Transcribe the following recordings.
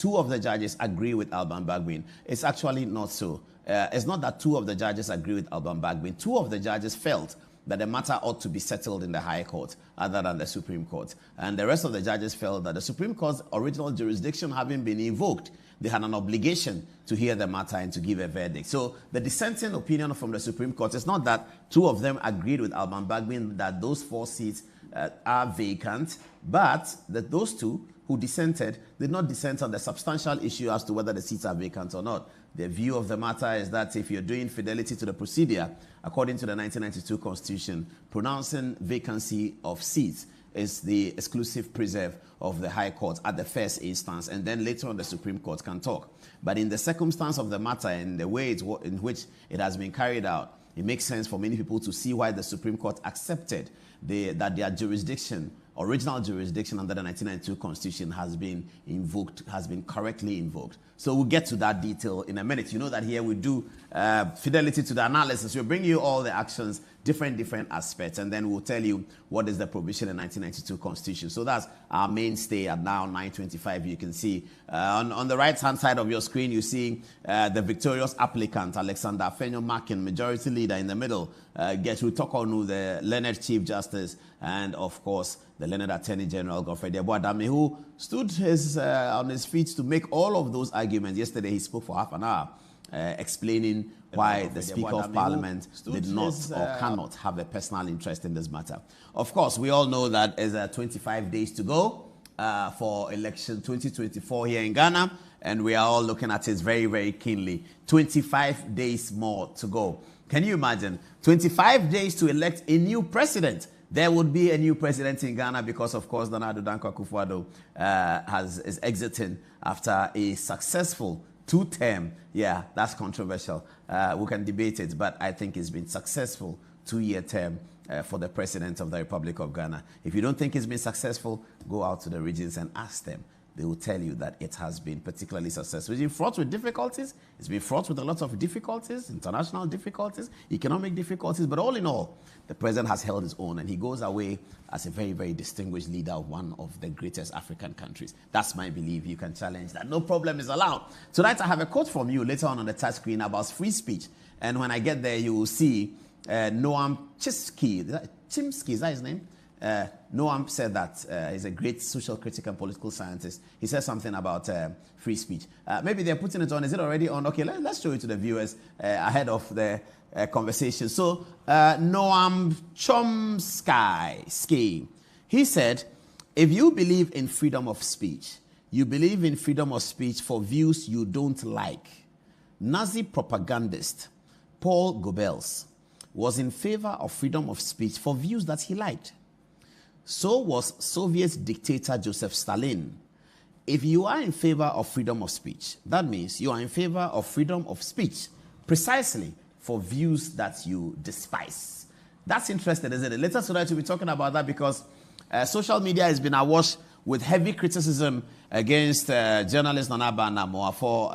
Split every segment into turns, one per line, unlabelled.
two of the judges agree with Alban Bagbin. It's actually not so. It's not that two of the judges agree with Alban Bagbin. Two of the judges felt that the matter ought to be settled in the High Court other than the Supreme Court. And the rest of the judges felt that the Supreme Court's original jurisdiction having been invoked, they had an obligation to hear the matter and to give a verdict. So the dissenting opinion from the Supreme Court is not that two of them agreed with Alban Bagbin that those 4 seats are vacant, but that those two who dissented did not dissent on the substantial issue as to whether the seats are vacant or not. The view of the matter is that if you're doing fidelity to the procedure, according to the 1992 Constitution, pronouncing vacancy of seats is the exclusive preserve of the High Court at the first instance, and then later on the Supreme Court can talk. But in the circumstance of the matter and the way in which it has been carried out, it makes sense for many people to see why the Supreme Court accepted that their jurisdiction, original jurisdiction under the 1992 Constitution has been invoked, has been correctly invoked. So we'll get to that detail in a minute. You know that here we do fidelity to the analysis. We'll bring you all the actions, different aspects, and then we'll tell you what is the provision in the 1992 Constitution. So that's our mainstay at now 9:25. You can see on the right-hand side of your screen, you see the victorious applicant, Alexander Afenyo Makin, majority leader in the middle, Gertrude Tokonu, the learned Chief Justice, and of course, the learned Attorney General, Godfrey Adame, who stood on his feet to make all of those arguments. Yesterday, he spoke for half an hour, explaining why the Speaker of Parliament did not or cannot have a personal interest in this matter. Of course, we all know that there's 25 days to go for election 2024 here in Ghana, and we are all looking at it very, very keenly. 25 days more to go. Can you imagine? 25 days to elect a new president. There would be a new president in Ghana because, of course, Nana Addo Dankwa Akufo-Addo is exiting after a successful 2-term. Yeah, that's controversial. We can debate it, but I think it's been successful 2-year term for the president of the Republic of Ghana. If you don't think it's been successful, go out to the regions and ask them. They will tell you that it has been particularly successful. It's been fraught with difficulties. It's been fraught with a lot of difficulties, international difficulties, economic difficulties. But all in all, the president has held his own, and he goes away as a very, very distinguished leader of one of the greatest African countries. That's my belief. You can challenge that. No problem is allowed. Tonight, I have a quote from you later on the touch screen about free speech. And when I get there, you will see Noam Chomsky. Is that his name? Noam said that he's a great social critic and political scientist. He said something about free speech. Maybe they're putting it on. Is it already on? Okay, let's show it to the viewers ahead of the conversation. So Noam Chomsky, he said, if you believe in freedom of speech, you believe in freedom of speech for views you don't like. Nazi propagandist Paul Goebbels was in favor of freedom of speech for views that he liked. So was Soviet dictator Joseph Stalin. If you are in favor of freedom of speech, that means you are in favor of freedom of speech precisely for views that you despise. That's interesting, isn't it? Later tonight we'll be talking about that because social media has been awash with heavy criticism against journalist Nana Aba-Anamoah for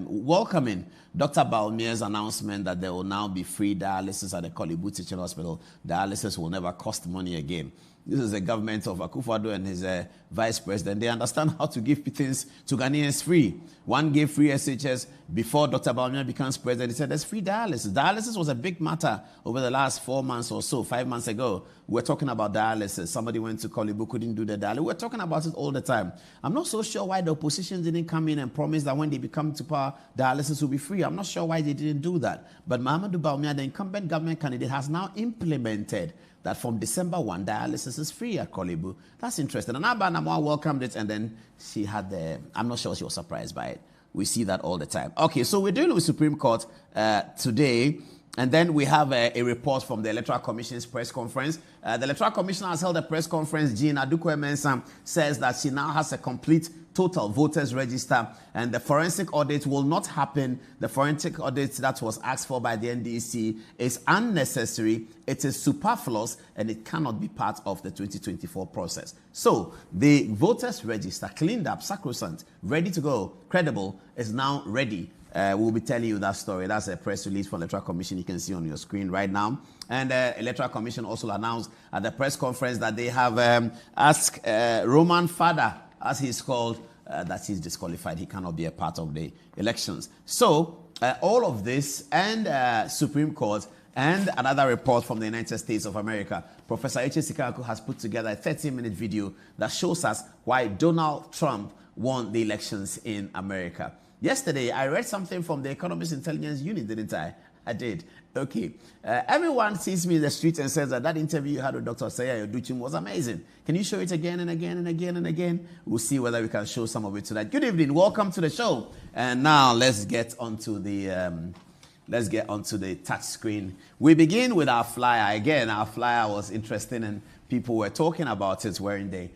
welcoming Dr. Bawumia's announcement that there will now be free dialysis at the Korle Bu Teaching Hospital. Dialysis will never cost money again. This is the government of Akufo-Addo and his vice president. They understand how to give things to Ghanaians free. One gave free SHS before Dr. Bawumia becomes president. He said there's free dialysis. Dialysis was a big matter over the last 4 months or so. 5 months ago, we were talking about dialysis. Somebody went to Korle Bu, couldn't do the dialysis. We're talking about it all the time. I'm not so sure why the opposition didn't come in and promise that when they become to power, dialysis will be free. I'm not sure why they didn't do that. But Mahamudu Bawumia, the incumbent government candidate, has now implemented that from December 1, dialysis is free at Korle Bu. That's interesting. And Aba-Anamoah welcomed it, and then she had I'm not sure she was surprised by it. We see that all the time. Okay, so we're dealing with Supreme Court today, and then we have a report from the Electoral Commission's press conference. The Electoral Commission has held a press conference. Jean Adukwe-Mensah says that she now has a complete total voters register, and the forensic audit will not happen. The forensic audit that was asked for by the NDC is unnecessary, it is superfluous, and it cannot be part of the 2024 process. So the voters register, cleaned up, sacrosanct, ready to go, credible, is now ready. We'll be telling you that story. That's a press release from the Electoral Commission you can see on your screen right now. And the Electoral Commission also announced at the press conference that they have asked Roman Fada, as he's called, that he's disqualified. He cannot be a part of the elections. So all of this and Supreme Court and another report from the United States of America, Professor Eche Sikaku has put together a 30-minute video that shows us why Donald Trump won the elections in America. Yesterday, I read something from the Economist Intelligence Unit, didn't I? I did. Okay. Everyone sees me in the street and says that interview you had with Dr. Osei Ayoduchim was amazing. Can you show it again and again and again and again? We'll see whether we can show some of it tonight. Good evening. Welcome to the show. And now let's get onto the touch screen. We begin with our flyer. Again, our flyer was interesting and people were talking about it wearing day.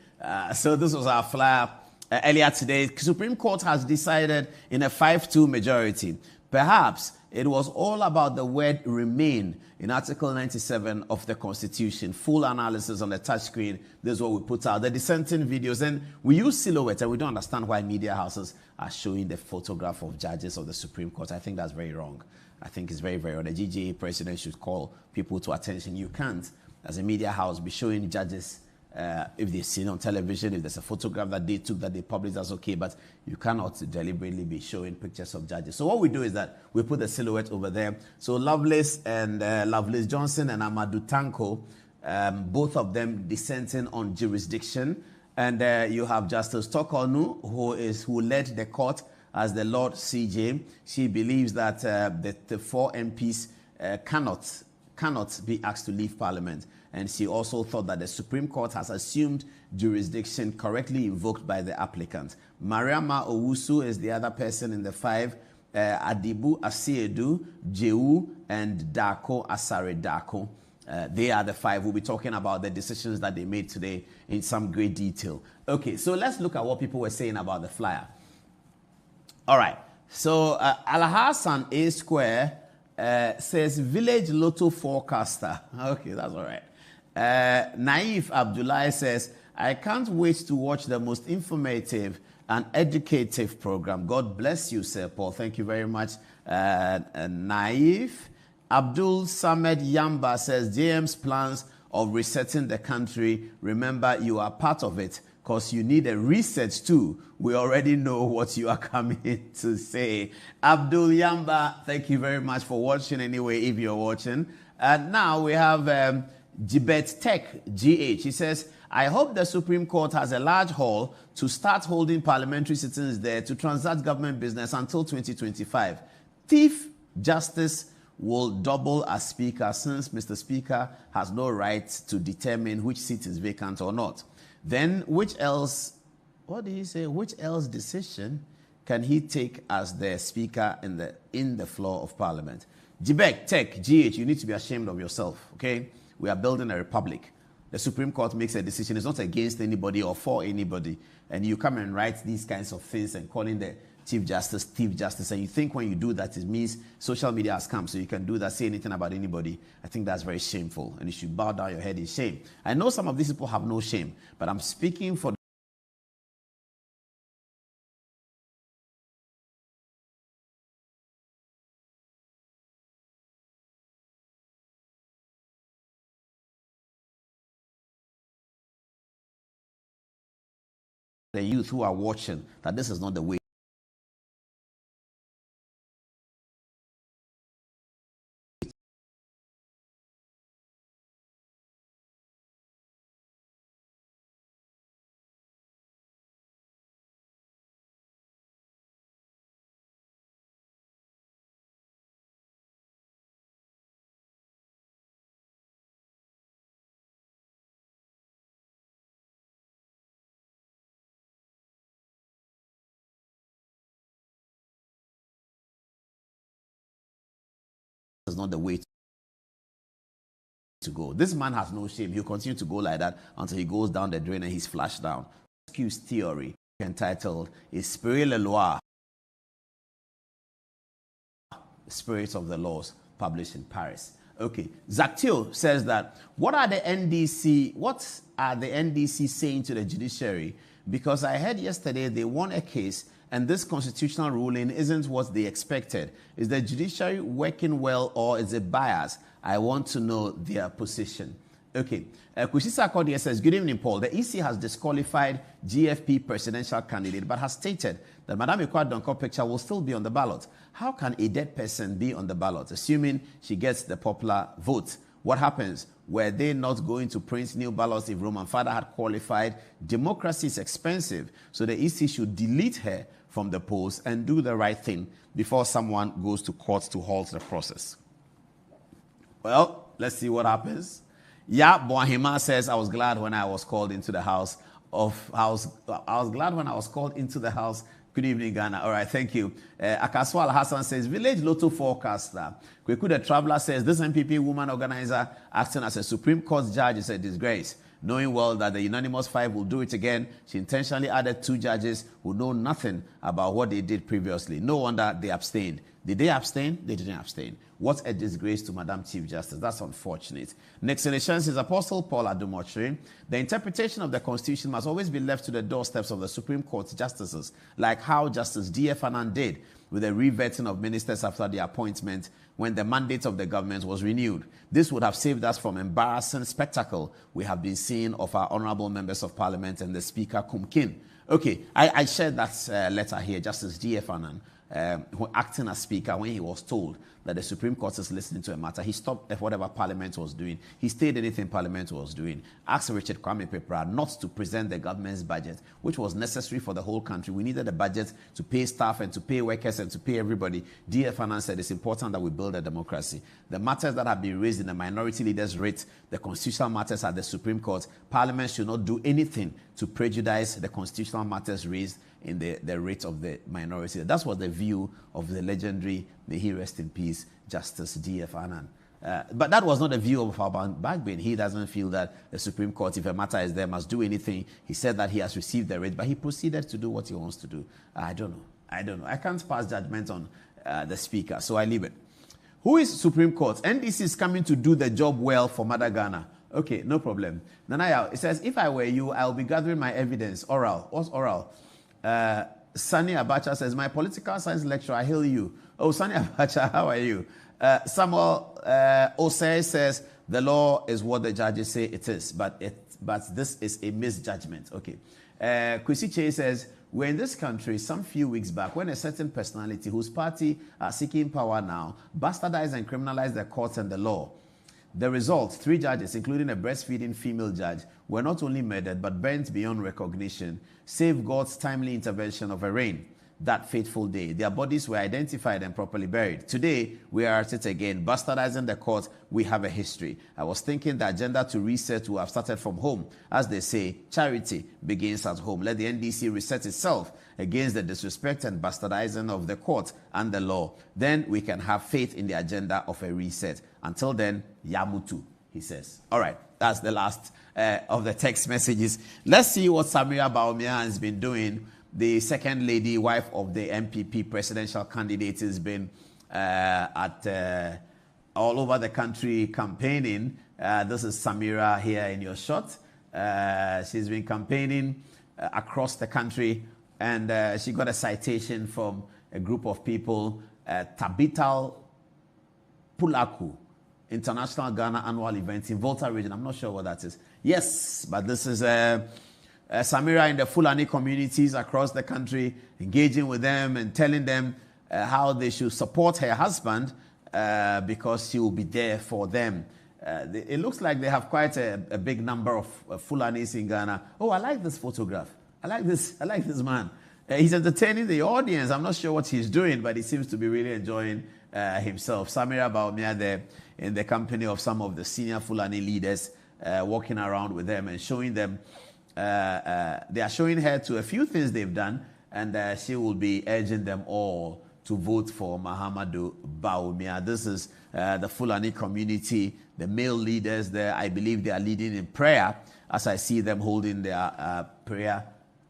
So this was our flyer earlier today. Supreme Court has decided in a 5-2 majority. Perhaps it was all about the word remain in Article 97 of the Constitution. Full analysis on the touch screen. This is what we put out. The dissenting videos. And we use silhouettes and we don't understand why media houses are showing the photograph of judges of the Supreme Court. I think that's very wrong. I think it's very, very wrong. The GJA president should call people to attention. You can't, as a media house, be showing judges if they're seen on television, if there's a photograph that they took that they published, that's okay, but you cannot deliberately be showing pictures of judges. So what we do is that we put the silhouette over there. So Lovelace Johnson and Amadou Tanko, both of them dissenting on jurisdiction. And you have Justice Tokonu, who led the court as the Lord CJ. She believes that the 4 MPs cannot be asked to leave Parliament. And she also thought that the Supreme Court has assumed jurisdiction correctly invoked by the applicant. Mariama Owusu is the other person in the 5. Adibu Asiedu, Jehu, and Dako Asare Dako. They are the 5. We'll be talking about the decisions that they made today in some great detail. Okay, so let's look at what people were saying about the flyer. All right, so Alhassan A Square says village lotto forecaster. Okay, that's all right. Naif Abdullah says, I can't wait to watch the most informative and educative program. God bless you, Sir Paul. Thank you very much. Naif. Abdul Samed Yamba says, JM's plans of resetting the country, remember you are part of it because you need a reset too. We already know what you are coming to say. Abdul Yamba, thank you very much for watching anyway, if you're watching. And now we have Jibet Tech GH. He says, I hope the Supreme Court has a large hall to start holding parliamentary sittings there to transact government business until 2025. Chief Justice will double as Speaker since Mr. Speaker has no right to determine which seat is vacant or not. Then which else decision can he take as the Speaker in the floor of Parliament? Jibek Tech GH, you need to be ashamed of yourself, okay? We are building a republic. The Supreme Court makes a decision. It's not against anybody or for anybody. And you come and write these kinds of things and calling the Chief Justice. And you think when you do that, it means social media has come. So you can do that, say anything about anybody. I think that's very shameful. And you should bow down your head in shame. I know some of these people have no shame. But I'm speaking for the youth who are watching, that this is not the way. Is not the way to go. This man has no shame. He'll continue to go like that until he goes down the drain and he's flushed down. Excuse theory entitled Esprit le Loi, Spirits of the Laws, published in Paris. Okay, Zactio says that what are the NDC saying to the judiciary? Because I heard yesterday they won a case and this constitutional ruling isn't what they expected. Is the judiciary working well or is it biased? I want to know their position. Okay. Kusisa Kodia says, good evening, Paul. The EC has disqualified GFP presidential candidate, but has stated that Madame Ikwa Donkor picture will still be on the ballot. How can a dead person be on the ballot, assuming she gets the popular vote? What happens? Were they not going to print new ballots if Roman Father had qualified? Democracy is expensive, so the EC should delete her from the polls and do the right thing before someone goes to court to halt the process. Well, let's see what happens. Yeah, Boahima says, I was glad when I was called into the house. I was glad when I was called into the house. Good evening, Ghana. All right, thank you. Akaswal Hassan says, Village Lotto forecaster. Kweku the Traveler says, this MPP woman organizer acting as a Supreme Court judge is a disgrace. Knowing well that the unanimous 5 will do it again, she intentionally added 2 judges who know nothing about what they did previously. No wonder they abstained. Did they abstain? They didn't abstain. What a disgrace to Madam Chief Justice. That's unfortunate. Next in the chance is Apostle Paul Adumotre. The interpretation of the Constitution must always be left to the doorsteps of the Supreme Court justices, like how Justice D.F. Anand did with the revetting of ministers after the appointment when the mandate of the government was renewed. This would have saved us from embarrassing spectacle we have been seeing of our honorable members of parliament and the Speaker Kumkin. Okay, I shared that letter here, Justice D.F. Anand. Acting as Speaker, when he was told that the Supreme Court is listening to a matter, he stopped whatever Parliament was doing. He stayed anything Parliament was doing. Asked Richard Kwame Pepra not to present the government's budget, which was necessary for the whole country. We needed a budget to pay staff and to pay workers and to pay everybody. D.F. Anand said it's important that we build a democracy. The matters that have been raised in the minority leaders' rate, the constitutional matters at the Supreme Court, Parliament should not do anything to prejudice the constitutional matters raised in the rate of the minority. That was the view of the legendary, may he rest in peace, Justice D.F. Anand. But that was not the view of Alban Bagbin. He doesn't feel that the Supreme Court, if a matter is there, must do anything. He said that he has received the writ, but he proceeded to do what he wants to do. I don't know. I can't pass judgment on the Speaker, so I leave it. Who is Supreme Court? NDC is coming to do the job well for Mother Ghana. Okay, no problem. Nanaya, it says, if I were you, I'll be gathering my evidence. Oral. What's oral? Sani Abacha says, my political science lecturer, I hail you. Oh, Sani Abacha, how are you? Samuel Osei says, the law is what the judges say it is, but this is a misjudgment. Okay. Kwesi Che says, we're in this country some few weeks back when a certain personality whose party are seeking power now bastardized and criminalized the courts and the law. The result, 3 judges, including a breastfeeding female judge, were not only murdered but burnt beyond recognition, save God's timely intervention of a rain that fateful day. Their bodies were identified and properly buried. Today, we are at it again, bastardizing the court. We have a history. I was thinking the agenda to reset will have started from home. As they say, charity begins at home. Let the NDC reset itself against the disrespect and bastardizing of the court and the law. Then we can have faith in the agenda of a reset. Until then, Yamutu, he says. All right, that's the last of the text messages. Let's see what Samira Bawumia has been doing. The second lady, wife of the MPP presidential candidate, has been at all over the country campaigning. This is Samira here in your shot. She's been campaigning across the country, and she got a citation from a group of people, Tabital Pulaku International Ghana Annual Event in Volta region. I'm not sure what that is. Yes, but this is Samira in the Fulani communities across the country, engaging with them and telling them how they should support her husband because she will be there for them. It looks like they have quite a big number of Fulanis in Ghana. Oh, I like this photograph. I like this man. He's entertaining the audience. I'm not sure what he's doing, but he seems to be really enjoying himself. Samira Bawumia there in the company of some of the senior Fulani leaders, walking around with them and showing them. They are showing her to a few things they've done, and she will be urging them all to vote for Mahamudu Bawumia. This is the Fulani community, the male leaders there. I believe they are leading in prayer as I see them holding their prayer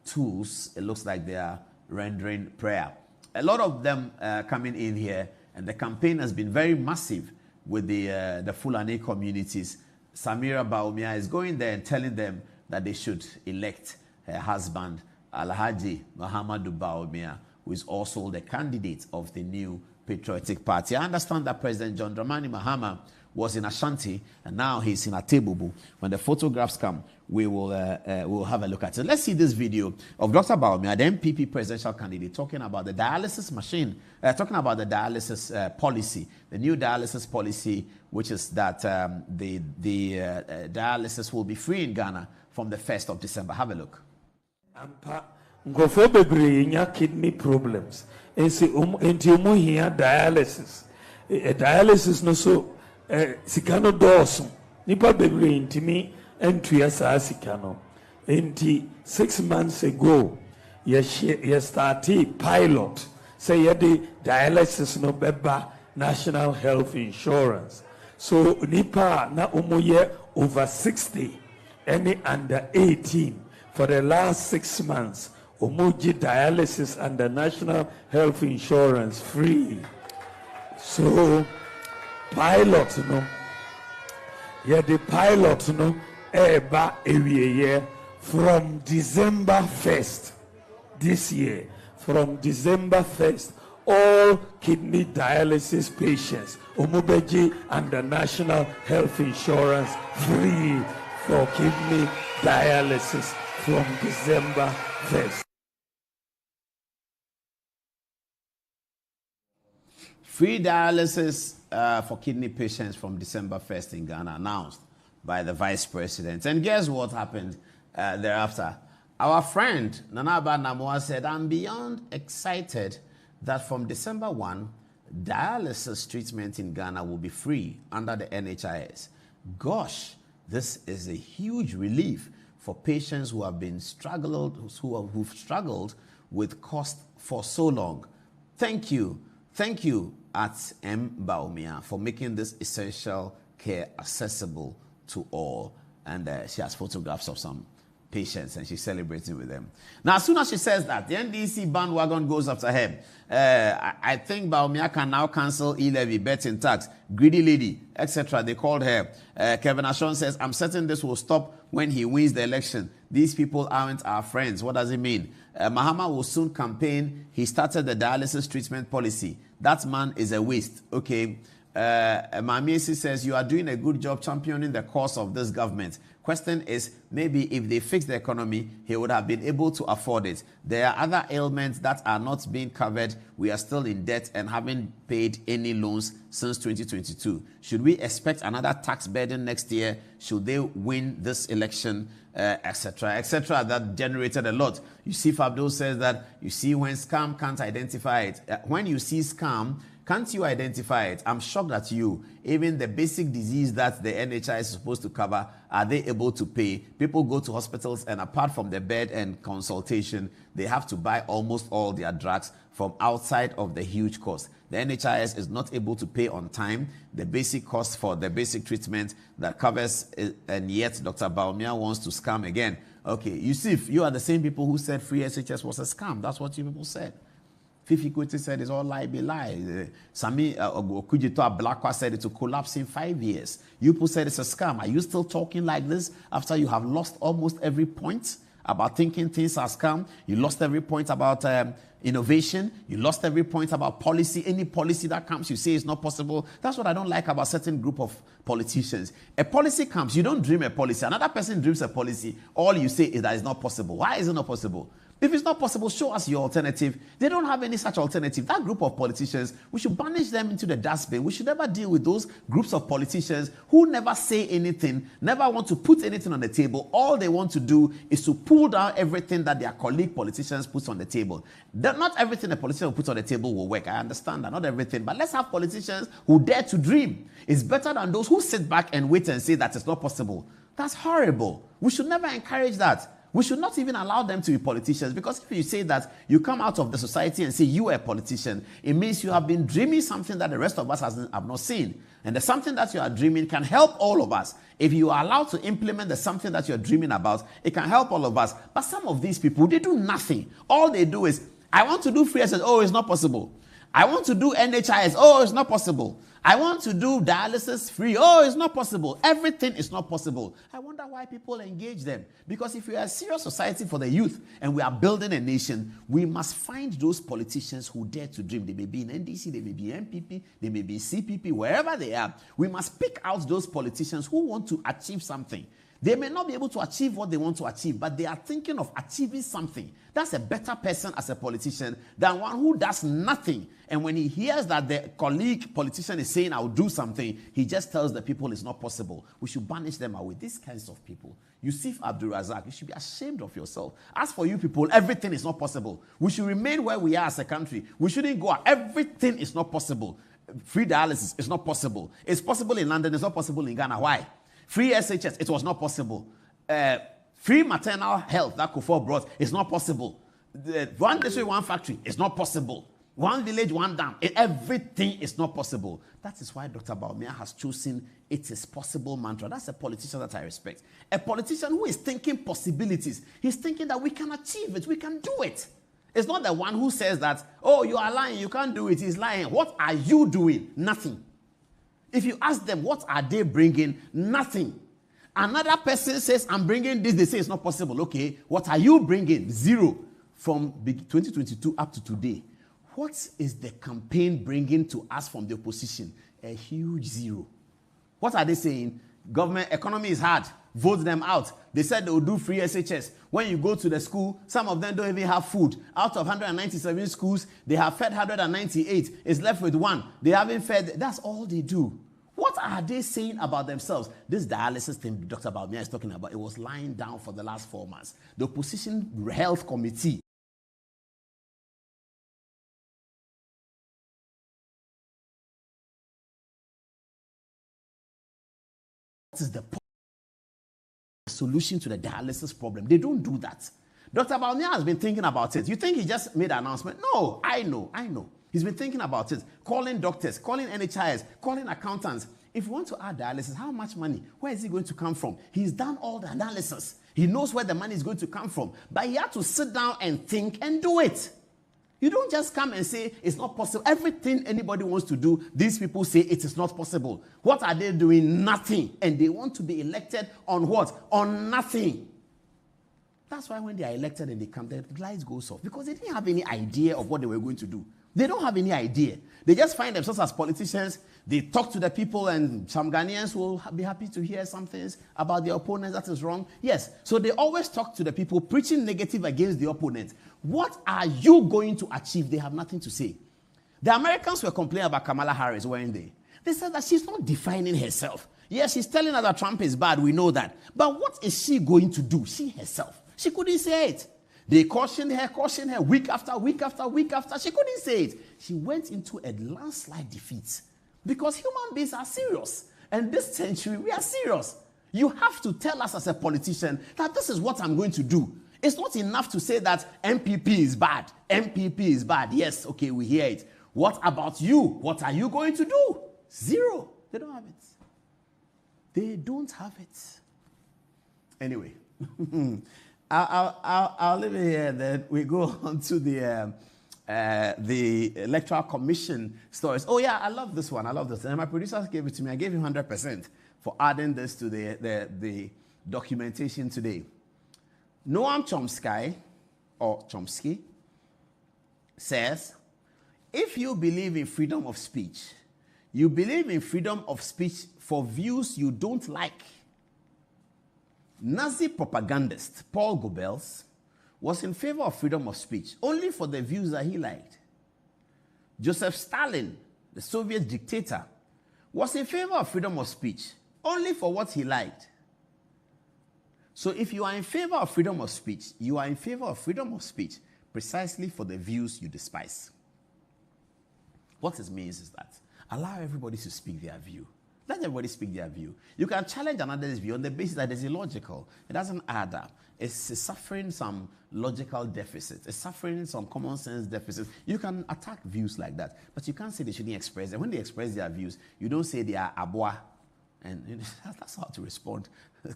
tools. It looks like they are rendering prayer. A lot of them coming in here, and the campaign has been very massive with the Fulani communities. Samira Bawumia is going there and telling them that they should elect her husband, Alhaji Mahamudu Bawumia. who is also the candidate of the New Patriotic Party. I understand that President John Dramani Mahama was in Ashanti, and now he's in Atebubu. When the photographs come, we will have a look at it. Let's see this video of Dr. Bawumia, the MPP presidential candidate, talking about the dialysis machine, talking about the dialysis policy, the new dialysis policy, which is that the dialysis will be free in Ghana from the 1st of December. Have a look.
Ngofo bebre kidney problems. Enti omo here dialysis. Dialysis no so sikano doso. Nipa bebre intimi entuya sa sikano. Enti 6 months ago, ye started pilot. Say the dialysis no beba National Health Insurance. So nipa na omo ye over 60, any under 18 for the last 6 months. Umuji dialysis and the National Health Insurance free. So pilot the pilot eba every from December 1st this year. From December 1st, all kidney dialysis patients umubeji and the National Health Insurance free for kidney dialysis from December 1st.
Free dialysis for kidney patients from December 1st in Ghana, announced by the Vice President. And guess what happened thereafter? Our friend Nanaba Namoa said, I'm beyond excited that from December 1, dialysis treatment in Ghana will be free under the NHIS. Gosh, this is a huge relief for patients who have been who've struggled with cost for so long. Thank you at M. Bawumia for making this essential care accessible to all. And she has photographs of some patients and she's celebrating with them. Now, as soon as she says that, the NDC bandwagon goes after her. I think Bawumia can now cancel e-levy, betting tax, greedy lady, etc. They called her. Kevin Ashon says, I'm certain this will stop when he wins the election. These people aren't our friends. What does it mean? Mahama will soon campaign. He started the dialysis treatment policy. That man is a waste. Okay. Mamiesi says, you are doing a good job championing the cause of this government. Question is, maybe if they fix the economy, he would have been able to afford it. There are other ailments that are not being covered. We are still in debt and haven't paid any loans since 2022. Should we expect another tax burden next year? Should they win this election? Etc., etc. That generated a lot. You see, Fabdo says that you see when scam can't identify it. When you see scam, can't you identify it? I'm shocked at you. Even the basic disease that the NHI is supposed to cover, are they able to pay? People go to hospitals and apart from the bed and consultation, they have to buy almost all their drugs from outside of the huge cost. The NHIS is not able to pay on time the basic cost for the basic treatment that covers, and yet Dr. Bawumia wants to scam again. Okay, Yusuf, you are the same people who said free SHS was a scam. That's what you people said. Fifi Kuti said it's all lie be lie. Sami Okujito Ablakwa said it will collapse in 5 years. You people said it's a scam. Are you still talking like this after you have lost almost every point about thinking things are scam? You lost every point about innovation. You lost every point about policy. Any policy that comes, you say it's not possible. That's what I don't like about a certain group of politicians. A policy comes, you don't dream a policy. Another person dreams a policy. All you say is that it's not possible. Why is it not possible? If it's not possible, show us your alternative. They don't have any such alternative. That group of politicians, we should banish them into the dustbin. We should never deal with those groups of politicians who never say anything, never want to put anything on the table. All they want to do is to pull down everything that their colleague politicians put on the table. Not everything a politician will put on the table will work. I understand that, not everything. But let's have politicians who dare to dream. It's better than those who sit back and wait and say that it's not possible. That's horrible. We should never encourage that. We should not even allow them to be politicians, because if you say that you come out of the society and say you are a politician, it means you have been dreaming something that the rest of us have not seen. And the something that you are dreaming can help all of us. If you are allowed to implement the something that you're dreaming about, it can help all of us. But some of these people, they do nothing. All they do is, I want to do free access. Oh, it's not possible. I want to do NHIS. Oh, it's not possible. I want to do dialysis free. Oh, it's not possible. Everything is not possible. I wonder why people engage them. Because if we are a serious society for the youth and we are building a nation, we must find those politicians who dare to dream. They may be in NDC, they may be MPP, they may be CPP, wherever they are. We must pick out those politicians who want to achieve something. They may not be able to achieve what they want to achieve, but they are thinking of achieving something. That's a better person as a politician than one who does nothing. And when he hears that the colleague politician is saying, I'll do something, he just tells the people it's not possible. We should banish them away. These kinds of people. Yusuf Abdul Razak, you should be ashamed of yourself. As for you people, everything is not possible. We should remain where we are as a country. We shouldn't go out. Everything is not possible. Free dialysis is not possible. It's possible in London. It's not possible in Ghana. Why? Free SHS, it was not possible. Free maternal health that Kufuor brought, it's not possible. One district, one factory, it's not possible. One village, one dam, everything is not possible. That is why Dr. Bawumia has chosen it is possible mantra. That's a politician that I respect. A politician who is thinking possibilities. He's thinking that we can achieve it, we can do it. It's not the one who says that, oh, you are lying, you can't do it. He's lying. What are you doing? Nothing. If you ask them, what are they bringing? Nothing. Another person says, I'm bringing this. They say it's not possible. Okay, what are you bringing? Zero. From 2022 up to today. What is the campaign bringing to us from the opposition? A huge zero. What are they saying? Government economy is hard. Vote them out. They said they will do free SHS. When you go to the school, some of them don't even have food. Out of 197 schools, they have fed 198. It's left with one. They haven't fed. That's all they do. What are they saying about themselves? This dialysis thing Dr. Bawumia is talking about, it was lying down for the last 4 months. The opposition health committee is the solution to the dialysis problem. They don't do that. Dr. Bawumia has been thinking about it. You think he just made an announcement? No, I know. He's been thinking about it, calling doctors, calling NHIS, calling accountants. If you want to add dialysis, how much money? Where is it going to come from? He's done all the analysis. He knows where the money is going to come from. But he had to sit down and think and do it. You don't just come and say it's not possible. Everything anybody wants to do, these people say it is not possible. What are they doing? Nothing. And they want to be elected on what? On nothing. That's why when they are elected and they come, the lights go off. Because they didn't have any idea of what they were going to do. They don't have any idea. They just find themselves as politicians. They talk to the people, and some Ghanaians will be happy to hear some things about their opponents that is wrong. Yes. So they always talk to the people, preaching negative against the opponent. What are you going to achieve? They have nothing to say. The Americans were complaining about Kamala Harris, weren't they? They said that she's not defining herself. Yes, she's telling us that Trump is bad. We know that. But what is she going to do? She herself. She couldn't say it. They cautioned her week after week after week after. She couldn't say it. She went into a landslide defeat because human beings are serious. And this century, we are serious. You have to tell us as a politician that this is what I'm going to do. It's not enough to say that MPP is bad. MPP is bad. Yes, okay, we hear it. What about you? What are you going to do? Zero. They don't have it. They don't have it. Anyway. I'll leave it here. Then we go on to the Electoral Commission stories. Oh yeah, I love this one. And my producers gave it to me. I gave him 100% for adding this to the documentation today. Noam Chomsky says, if you believe in freedom of speech, you believe in freedom of speech for views you don't like. Nazi propagandist Paul Goebbels was in favor of freedom of speech only for the views that he liked. Joseph Stalin, the Soviet dictator, was in favor of freedom of speech only for what he liked. So if you are in favor of freedom of speech, you are in favor of freedom of speech precisely for the views you despise. What it means is that allow everybody to speak their view. Let everybody speak their view. You can challenge another's view on the basis that it's illogical. It doesn't add up. It's suffering some logical deficits. It's suffering some common sense deficits. You can attack views like that, but you can't say they shouldn't express them. When they express their views, you don't say they are aboa. And that's how to respond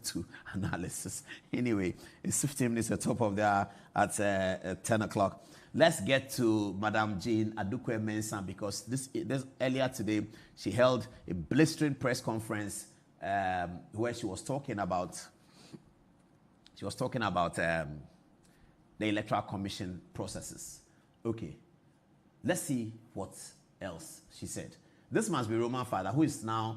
to analysis. Anyway, it's 15 minutes at the top of the hour at 10 o'clock. Let's get to Madam Jean Adukwe-Mensah, because this earlier today, she held a blistering press conference where she was talking about the Electoral Commission processes. Okay, let's see what else she said. This must be Roman Father, who is now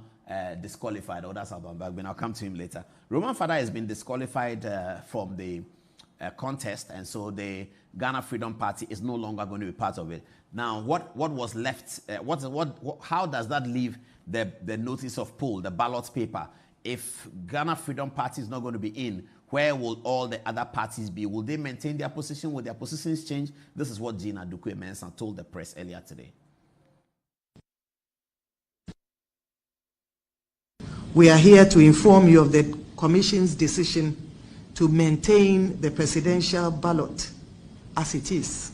disqualified. Oh, that's Alban Bagbin. I'll come to him later. Roman Father has been disqualified from the contest, and so the Ghana Freedom Party is no longer going to be part of it. Now, what was left? How does that leave the notice of poll, the ballot paper? If Ghana Freedom Party is not going to be in, where will all the other parties be? Will they maintain their position? Will their positions change? This is what Jean Adukwe-Mensah told the press earlier today.
We are here to inform you of the Commission's decision to maintain the presidential ballot as it is.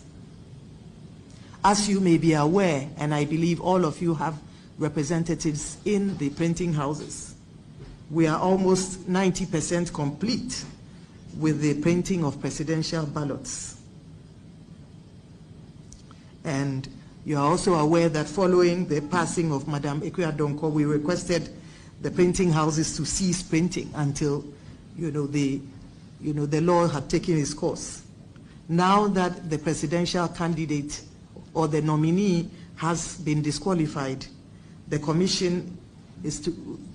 As you may be aware, and I believe all of you have representatives in the printing houses, we are almost 90% complete with the printing of presidential ballots. And you are also aware that following the passing of Madam Ekwe-Adonko, we requested the printing houses to cease printing until, the law had taken its course. Now that the presidential candidate or the nominee has been disqualified, the Commission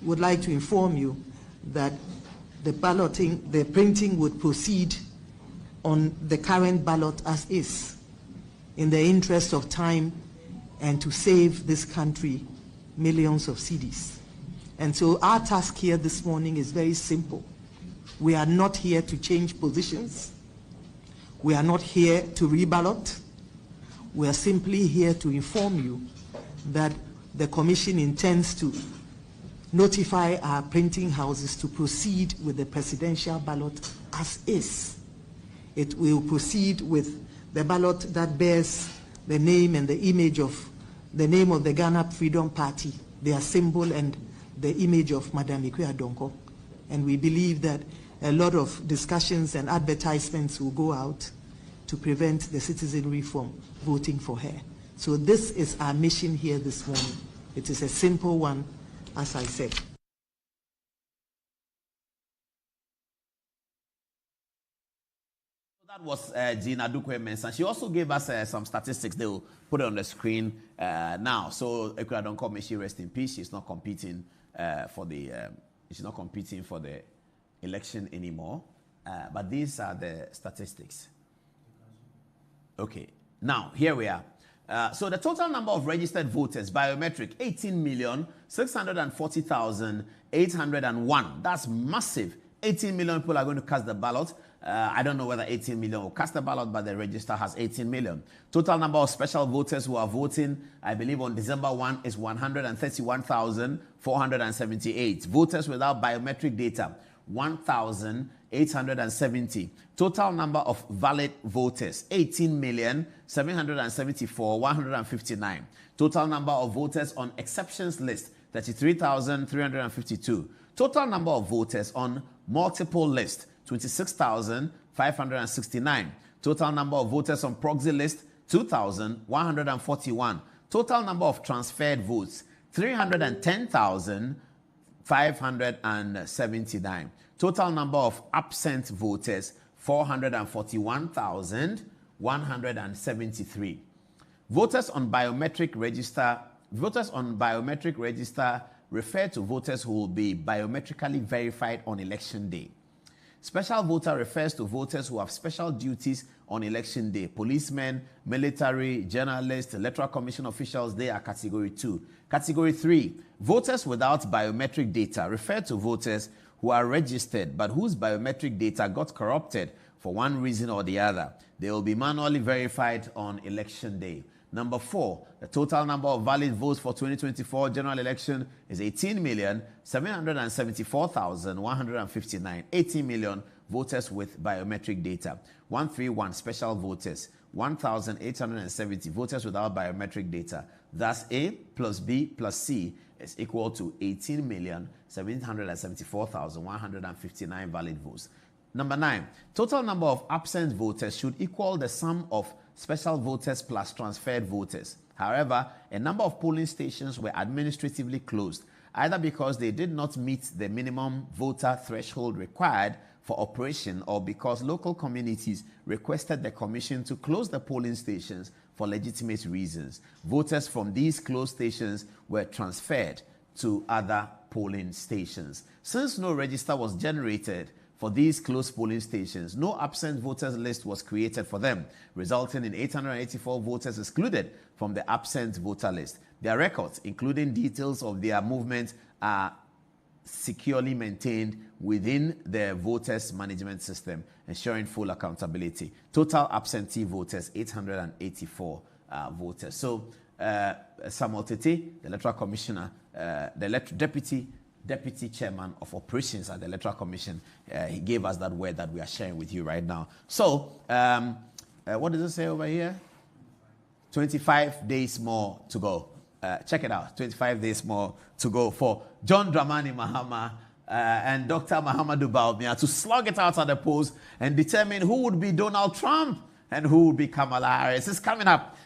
would like to inform you that the printing would proceed on the current ballot as is, in the interest of time and to save this country millions of cedis. And so our task here this morning is very simple. We are not here to change positions. We are not here to reballot. We are simply here to inform you that the Commission intends to notify our printing houses to proceed with the presidential ballot as is. It will proceed with the ballot that bears the name and the image of the name of the Ghana Freedom Party, their symbol, and the image of Madam Ekwe-Adonko. And we believe that a lot of discussions and advertisements will go out to prevent the citizenry from voting for her. So this is our mission here this morning. It is a simple one, as I said.
That was Jean Adukwe-Mensah. She also gave us some statistics. They will put it on the screen now. So Ekwe-Adonko, may she rest in peace. She's not competing for the election anymore. But these are the statistics. Okay. Now here we are. So the total number of registered voters, biometric, 18,640,801. That's massive. 18 million people are going to cast the ballot. I don't know whether 18 million will cast the ballot, but the register has 18 million. Total number of special voters who are voting, I believe on December 1, is 131,478. Voters without biometric data, 1,870. Total number of valid voters, 18,774,159. Total number of voters on exceptions list, 33,352. Total number of voters on multiple list, 26,569. Total number of voters on proxy list, 2,141. Total number of transferred votes, 310,579. Total number of absent voters, 441,173. Voters on biometric register refer to voters who will be biometrically verified on election day. Special voter refers to voters who have special duties on election day. Policemen, military, journalists, electoral commission officials, they are category 2. Category 3, voters without biometric data refer to voters who are registered but whose biometric data got corrupted for one reason or the other. They will be manually verified on election day. Number 4, the total number of valid votes for 2024 general election is 18,774,159. 18 million voters with biometric data. 131 special voters 1,870 voters without biometric data. Thus, A plus B plus C is equal to 18,774,159 valid votes. Number 9, total number of absent voters should equal the sum of special voters plus transferred voters. However, a number of polling stations were administratively closed, either because they did not meet the minimum voter threshold required for operation or because local communities requested the commission to close the polling stations for legitimate reasons. Voters from these closed stations were transferred to other polling stations. Since no register was generated for these closed polling stations, no absent voters list was created for them, resulting in 884 voters excluded from the absent voter list. Their records, including details of their movement, are securely maintained within the voters management system, ensuring full accountability. Total absentee voters, 884 voters. So Samuel Tete, the electoral commissioner, the deputy chairman of operations at the electoral commission, he gave us that word that we are sharing with you right now. So what does it say over here? 25 days more to go. Check it out. 25 days more to go for John Dramani Mahama and Dr. Mahamudu Bawumia to slug it out at the polls and determine who would be Donald Trump and who would be Kamala Harris. It's coming up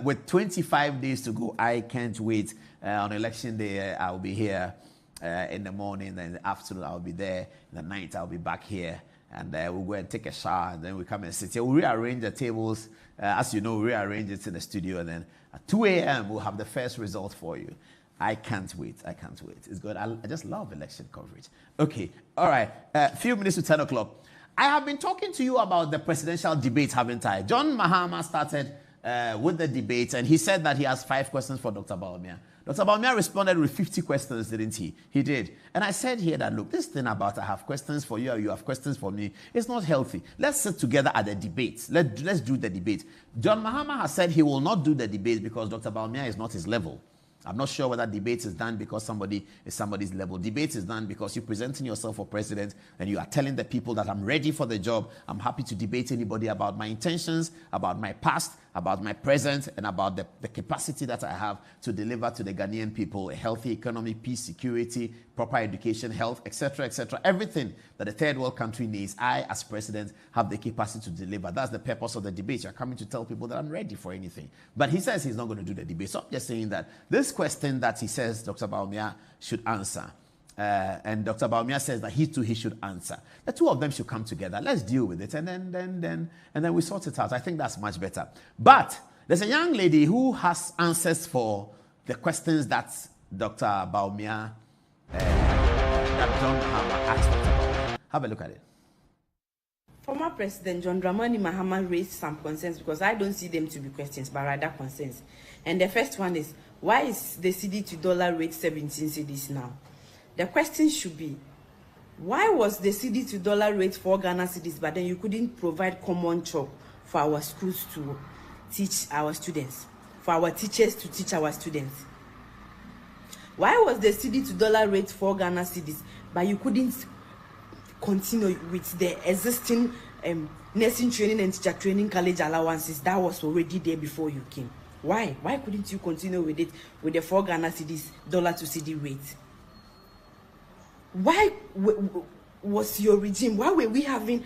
with 25 days to go. I can't wait. On election day, I'll be here in the morning, then in the afternoon, I'll be there. In the night, I'll be back here. And we'll go and take a shower, and then we come and sit here. We'll rearrange the tables. As you know, we rearrange it in the studio, and then at 2 a.m., we'll have the first result for you. I can't wait. I can't wait. It's good. I just love election coverage. Okay. All right. Few minutes to 10 o'clock. I have been talking to you about the presidential debate, haven't I? John Mahama started with the debate, and he said that he has 5 questions for Dr. Bawumia. Dr. Bawumia responded with 50 questions, didn't he? He did. And I said here that, look, this thing about I have questions for you or you have questions for me, it's not healthy. Let's sit together at the debate. Let's do the debate. John Mahama has said he will not do the debate because Dr. Bawumia is not his level. I'm not sure whether debate is done because somebody is somebody's level. Debate is done because you're presenting yourself for president and you are telling the people that I'm ready for the job. I'm happy to debate anybody about my intentions, about my past, about my present, and about the capacity that I have to deliver to the Ghanaian people a healthy economy, peace, security, proper education, health, etc., etc. Everything that a third world country needs, I, as president, have the capacity to deliver. That's the purpose of the debate. You're coming to tell people that I'm ready for anything. But he says he's not going to do the debate. So I'm just saying that this question that he says Dr. Bawumia should answer, and Dr. Bawumia says that he should answer. The two of them should come together. Let's deal with it, and then we sort it out. I think that's much better. But there's a young lady who has answers for the questions that Dr. Bawumia, that John Mahama asked Dr. Bawumia. Have a look at it.
Former President John Dramani Mahama raised some concerns because I don't see them to be questions, but rather concerns. And the first one is, why is the CD to dollar rate 17 cedis now? The question should be, why was the CD to dollar rate 4 Ghana cedis, but then you couldn't provide common chalk for our schools to teach our students, for our teachers to teach our students? Why was the CD to dollar rate 4 Ghana cedis, but you couldn't continue with the existing nursing training and teacher training college allowances that was already there before you came? Why? Why couldn't you continue with it with the 4 Ghana cedis dollar to CD rate? Why was your regime? Why were we having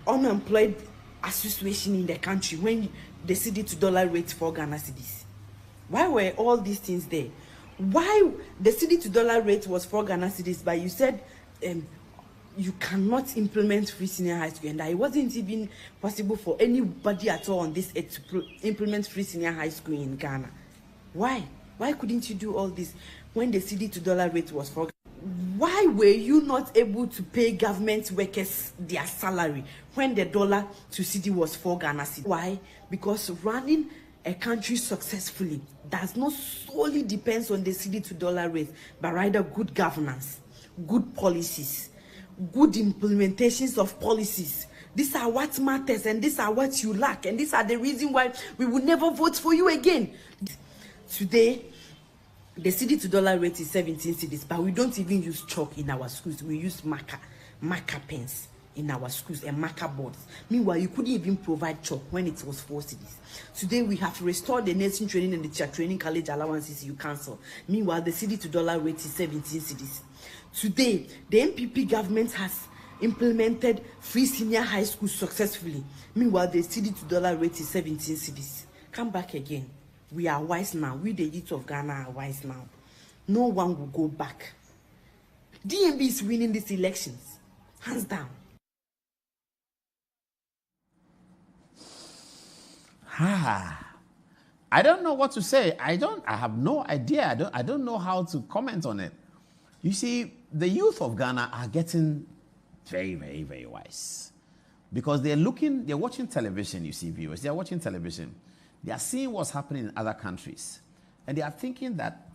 unemployed association in the country when the CD to dollar rate 4 Ghana cedis? Why were all these things there? Why the CD to dollar rate was 4 Ghana cedis, but you said you cannot implement free senior high school, and that it wasn't even possible for anybody at all on this earth to implement free senior high school in Ghana? Why? Why couldn't you do all this when the CD to dollar rate was 4? Why were you not able to pay government workers their salary when the dollar to CD was 4 Ghana cedis? Why? Because running a country successfully does not solely depend on the CD to dollar rate, but rather good governance, good policies, good implementations of policies. These are what matters, and these are what you lack, and these are the reason why we will never vote for you again. Today, the CD to dollar rate is 17 cedis, but we don't even use chalk in our schools. We use marker pens. in our schools and marker boards. Meanwhile, you couldn't even provide chalk when it was 4 cedis. Today, we have restored the nursing training and the teacher training college allowances you cancel. Meanwhile, the cedi to dollar rate is 17 cedis. Today, the MPP government has implemented free senior high school successfully. Meanwhile, the cedi to dollar rate is 17 cedis. Come back again. We are wise now. We, the youth of Ghana, are wise now. No one will go back. DMB is winning these elections, hands down.
I don't know what to say. I have no idea. I don't know how to comment on it. You see, the youth of Ghana are getting very, very, very wise. Because they're watching television, you see, viewers. They're watching television. They are seeing what's happening in other countries. And they are thinking that,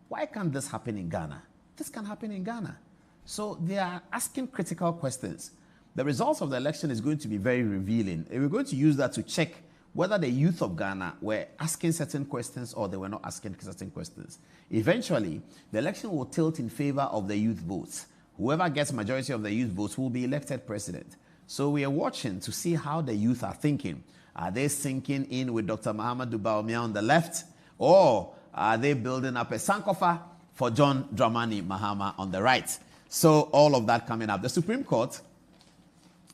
why can't this happen in Ghana? This can happen in Ghana. So they are asking critical questions. The results of the election is going to be very revealing. And we're going to use that to check whether the youth of Ghana were asking certain questions or they were not asking certain questions. Eventually, the election will tilt in favor of the youth votes. Whoever gets majority of the youth votes will be elected president. So we are watching to see how the youth are thinking. Are they sinking in with Dr. Mahamudu Bawumia on the left, or are they building up a sankofa for John Dramani Mahama on the right? So all of that coming up. The Supreme Court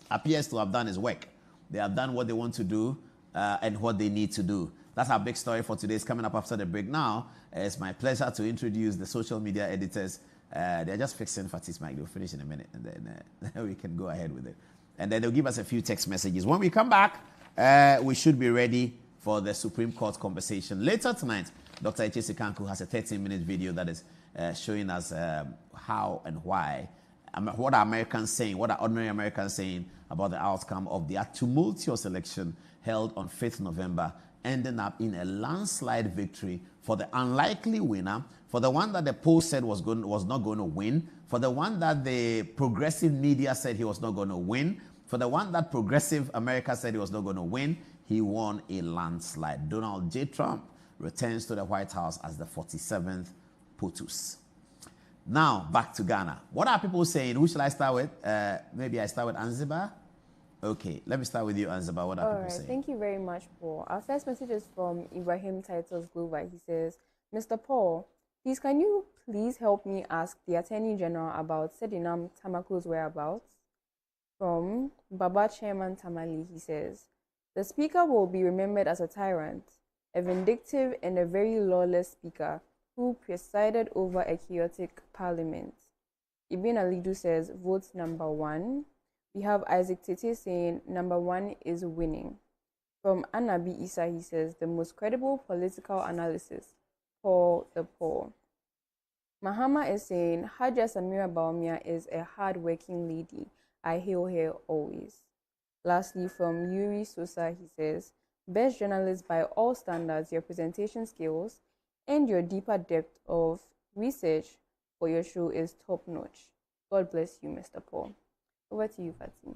appears to have done its work. They have done what they want to do and what they need to do. That's our big story for today. It's coming up after the break. Now, it's my pleasure to introduce the social media editors. They're just fixing Fatih's mic. They'll finish in a minute, and then we can go ahead with it. And then they'll give us a few text messages. When we come back, we should be ready for the Supreme Court conversation. Later tonight, Dr. Ichesi Kanku has a 13-minute video that is showing us how and why, what are Americans saying, what are ordinary Americans saying about the outcome of the tumultuous election held on 5th November, ending up in a landslide victory for the unlikely winner, for the one that the poll said was not going to win, for the one that the progressive media said he was not going to win, for the one that progressive America said he was not going to win. He won a landslide. Donald J. Trump returns to the White House as the 47th POTUS. Now, back to Ghana. What are people saying? Who should I start with? Maybe I start with Anziba. Okay, let me start with you, Anziba. What are people saying?
Thank you very much, Paul. Our first message is from Ibrahim Titus Glover. He says, Mr. Paul, please, can you please help me ask the Attorney General about Sedinam Tamaku's whereabouts? From Baba Chairman Tamali, he says, the speaker will be remembered as a tyrant, a vindictive and a very lawless speaker who presided over a chaotic parliament. Ibn Alidu says, vote number 1. We have Isaac Tete saying, number 1 is winning. From Anabi Isa, he says, the most credible political analysis, Paul the Paul. Mahama is saying, Haja Samira Bawumia is a hard-working lady. I hail her always. Lastly, from Yuri Sosa, he says, best journalist by all standards, your presentation skills and your deeper depth of research for your show is top-notch. God bless you, Mr. Paul. Over to you, Fatih.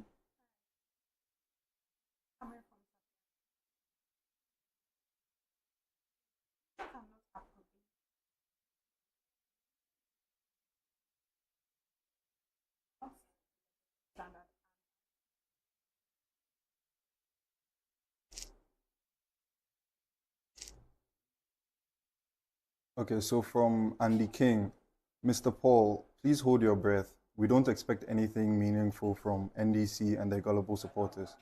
Okay, so from Andy King, Mr. Paul, please hold your breath. We don't expect anything meaningful from NDC and their gullible supporters.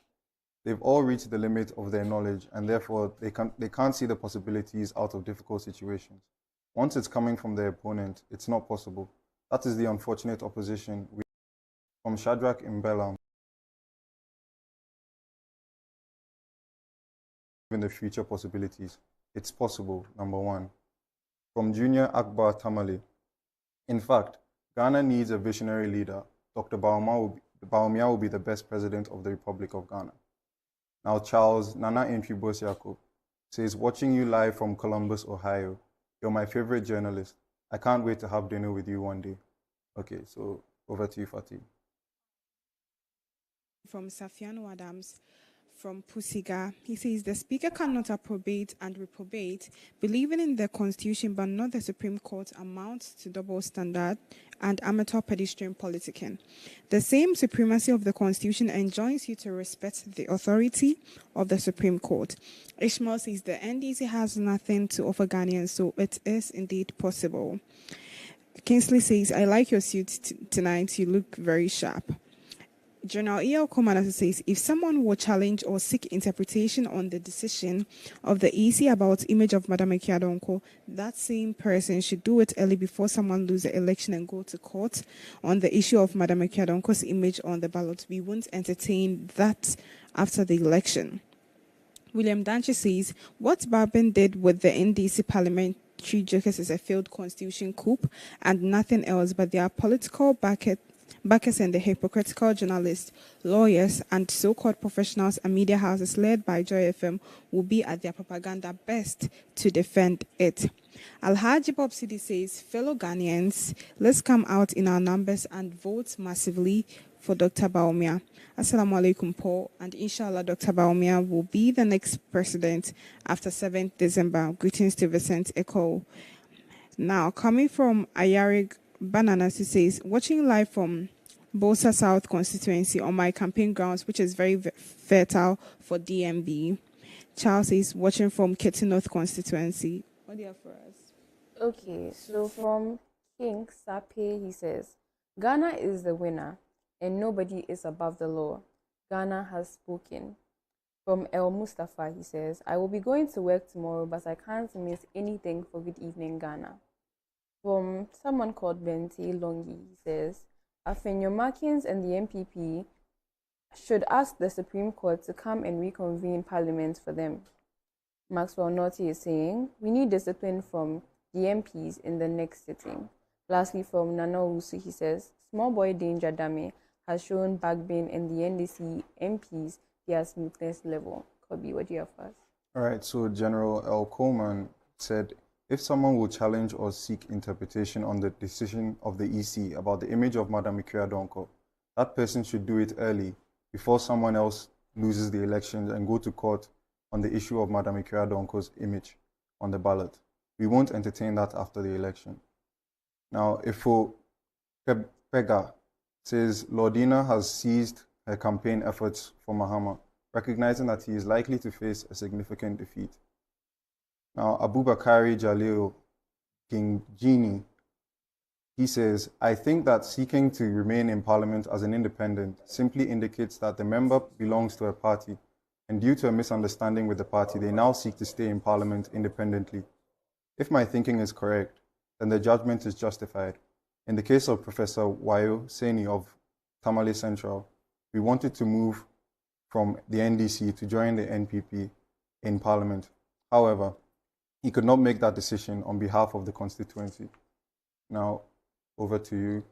They've all reached the limit of their knowledge, and therefore they can't see the possibilities out of difficult situations. Once it's coming from their opponent, it's not possible. That is the unfortunate opposition. From Shadrach Imbelam, in the future possibilities. It's possible, number 1. From Junior Akbar Tamale, in fact, Ghana needs a visionary leader. Dr. Bawumia will be the best president of the Republic of Ghana. Now, Charles Nana Entry-Bos Jacob says, watching you live from Columbus, Ohio. You're my favorite journalist. I can't wait to have dinner with you one day. Okay, so over to you, Fatih.
From Safiano Adams, from Pusiga. He says the Speaker cannot approbate and reprobate. Believing in the Constitution but not the Supreme Court amounts to double standard and amateur pedestrian politicking. The same supremacy of the Constitution enjoins you to respect the authority of the Supreme Court. Ishmael says the NDC has nothing to offer Ghanaians, so it is indeed possible. Kingsley says, I like your suit tonight. You look very sharp. General E.L. Koman says, if someone will challenge or seek interpretation on the decision of the EC about image of Madam Ekua-Donkor, that same person should do it early before someone loses the election and go to court on the issue of Madam Ekua-Donkor's image on the ballot. We won't entertain that after the election. William Danche says, what Barbin did with the NDC parliamentary jokers is a failed constitution coup and nothing else, but their political backers and the hypocritical journalists, lawyers, and so-called professionals and media houses led by Joy FM will be at their propaganda best to defend it. Alhaji Bob Sidi says, fellow Ghanaians, let's come out in our numbers and vote massively for Dr. Bawumia. Assalamu alaikum, Paul, and inshallah Dr. Bawumia will be the next president after 7th December. Greetings to Vincent Echo. Now, coming from Ayarig Bananas, he says, watching live from Bosa South constituency on my campaign grounds, which is very fertile for DMB. Charles is watching from Kitty North constituency. What do you have for us?
Okay, so from King Sape, he says, Ghana is the winner and nobody is above the law. Ghana has spoken. From El Mustafa, he says, I will be going to work tomorrow, but I can't miss anything for Good Evening Ghana. From someone called Bente Longi, he says, Afenyo Markins and the MPP should ask the Supreme Court to come and reconvene Parliament for them. Maxwell Naughty is saying, we need discipline from the MPs in the next sitting. Lastly, from Nana Usu, he says, small boy Danger Dame has shown Bagbin and the NDC MPs their smoothness level. Kobe, what do you have for us?
All right, so General L. Coleman said, if someone will challenge or seek interpretation on the decision of the EC about the image of Madam Ekua-Donkor, that person should do it early before someone else loses the elections and go to court on the issue of Madam Ekua-Donkor's image on the ballot. We won't entertain that after the election. Now, Ifo Pega says Lordina has seized her campaign efforts for Mahama, recognizing that he is likely to face a significant defeat. Now, Abubakari Jalil Kingjini, he says, I think that seeking to remain in Parliament as an independent simply indicates that the member belongs to a party, and due to a misunderstanding with the party, they now seek to stay in Parliament independently. If my thinking is correct, then the judgment is justified. In the case of Professor Wayo Seni of Tamale Central, we wanted to move from the NDC to join the NPP in Parliament. However, he could not make that decision on behalf of the constituency. Now, over to you.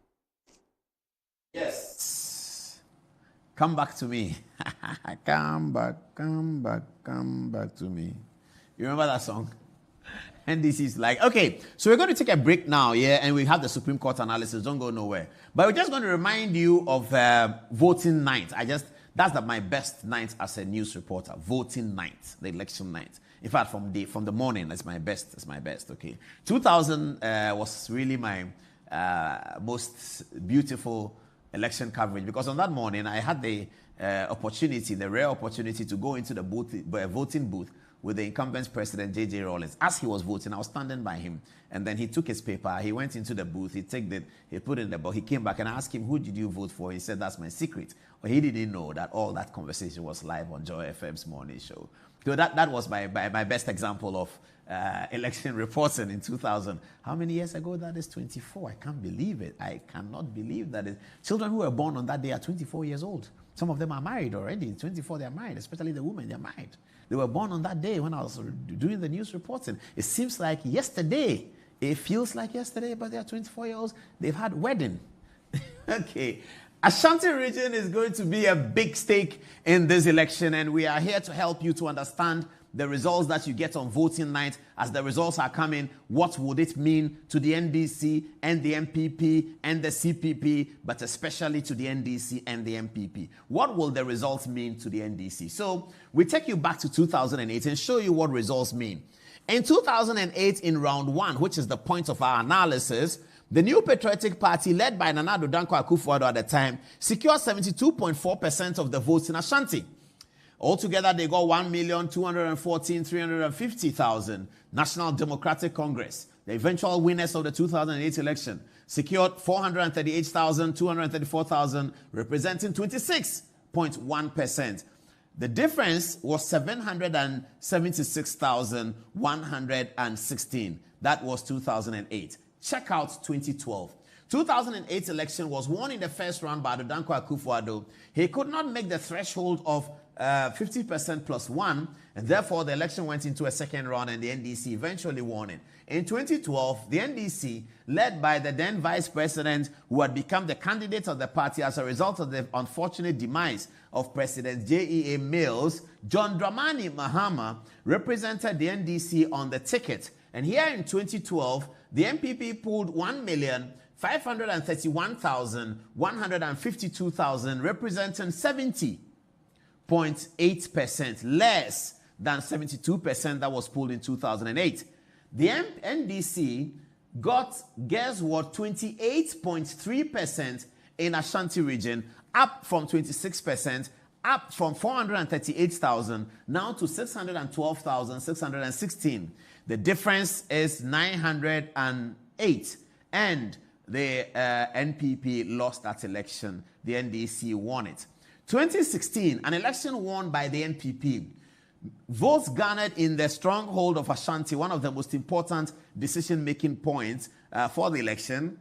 Yes. Come back to me. Come back to me. You remember that song? NDC is like, okay, so we're going to take a break now, yeah, and we have the Supreme Court analysis. Don't go nowhere. But we're just going to remind you of voting night. That's my best night as a news reporter. Voting night, the election night. In fact, from the morning, that's my best. That's my best. Okay, 2000 was really my most beautiful election coverage because on that morning I had the rare opportunity to go into the voting booth with the incumbent president, J.J. Rawlings. As he was voting, I was standing by him. And then he took his paper, he went into the booth, he put it in the box, he came back and I asked him, who did you vote for? He said, that's my secret. But he didn't know that all that conversation was live on Joy FM's morning show. So that was my best example of election reporting in 2000. How many years ago that is? 24. I can't believe it. I cannot believe that. Children who were born on that day are 24 years old. Some of them are married already. 24, they're married, especially the women, they're married. They were born on that day when I was doing the news reporting. It seems like yesterday. It feels like yesterday, but they're 24-year-olds. They've had wedding. Okay. Ashanti region is going to be a big stake in this election, and we are here to help you to understand the results that you get on voting night. As the results are coming, what would it mean to the NDC and the MPP and the CPP, but especially to the NDC and the MPP? What will the results mean to the NDC? So we take you back to 2008 and show you what results mean. In 2008, in round one, which is the point of our analysis, the New Patriotic Party, led by Nana Addo Dankwa Akufo-Addo at the time, secured 72.4% of the votes in Ashanti. Altogether, they got 1,214,350,000. National Democratic Congress, the eventual winners of the 2008 election, secured 438,234,000, representing 26.1%. The difference was 776,116. That was 2008. Check out 2012. 2008 election was won in the first round by Addo Dankwa Akufo-Addo. He could not make the threshold of 50% plus one, and therefore the election went into a second round and the NDC eventually won it. In 2012, the NDC, led by the then vice president who had become the candidate of the party as a result of the unfortunate demise of President J.E.A. Mills, John Dramani Mahama, represented the NDC on the ticket. And here in 2012, the MPP pulled 1,531,152,000, representing 70.8%, less than 72% that was pulled in 2008. The NDC got, guess what, 28.3% in Ashanti region, up from 26%, up from 438,000, now to 612,616. The difference is 908, and the NPP lost that election. The NDC won it. 2016, an election won by the NPP. Votes garnered in the stronghold of Ashanti, one of the most important decision-making points for the election.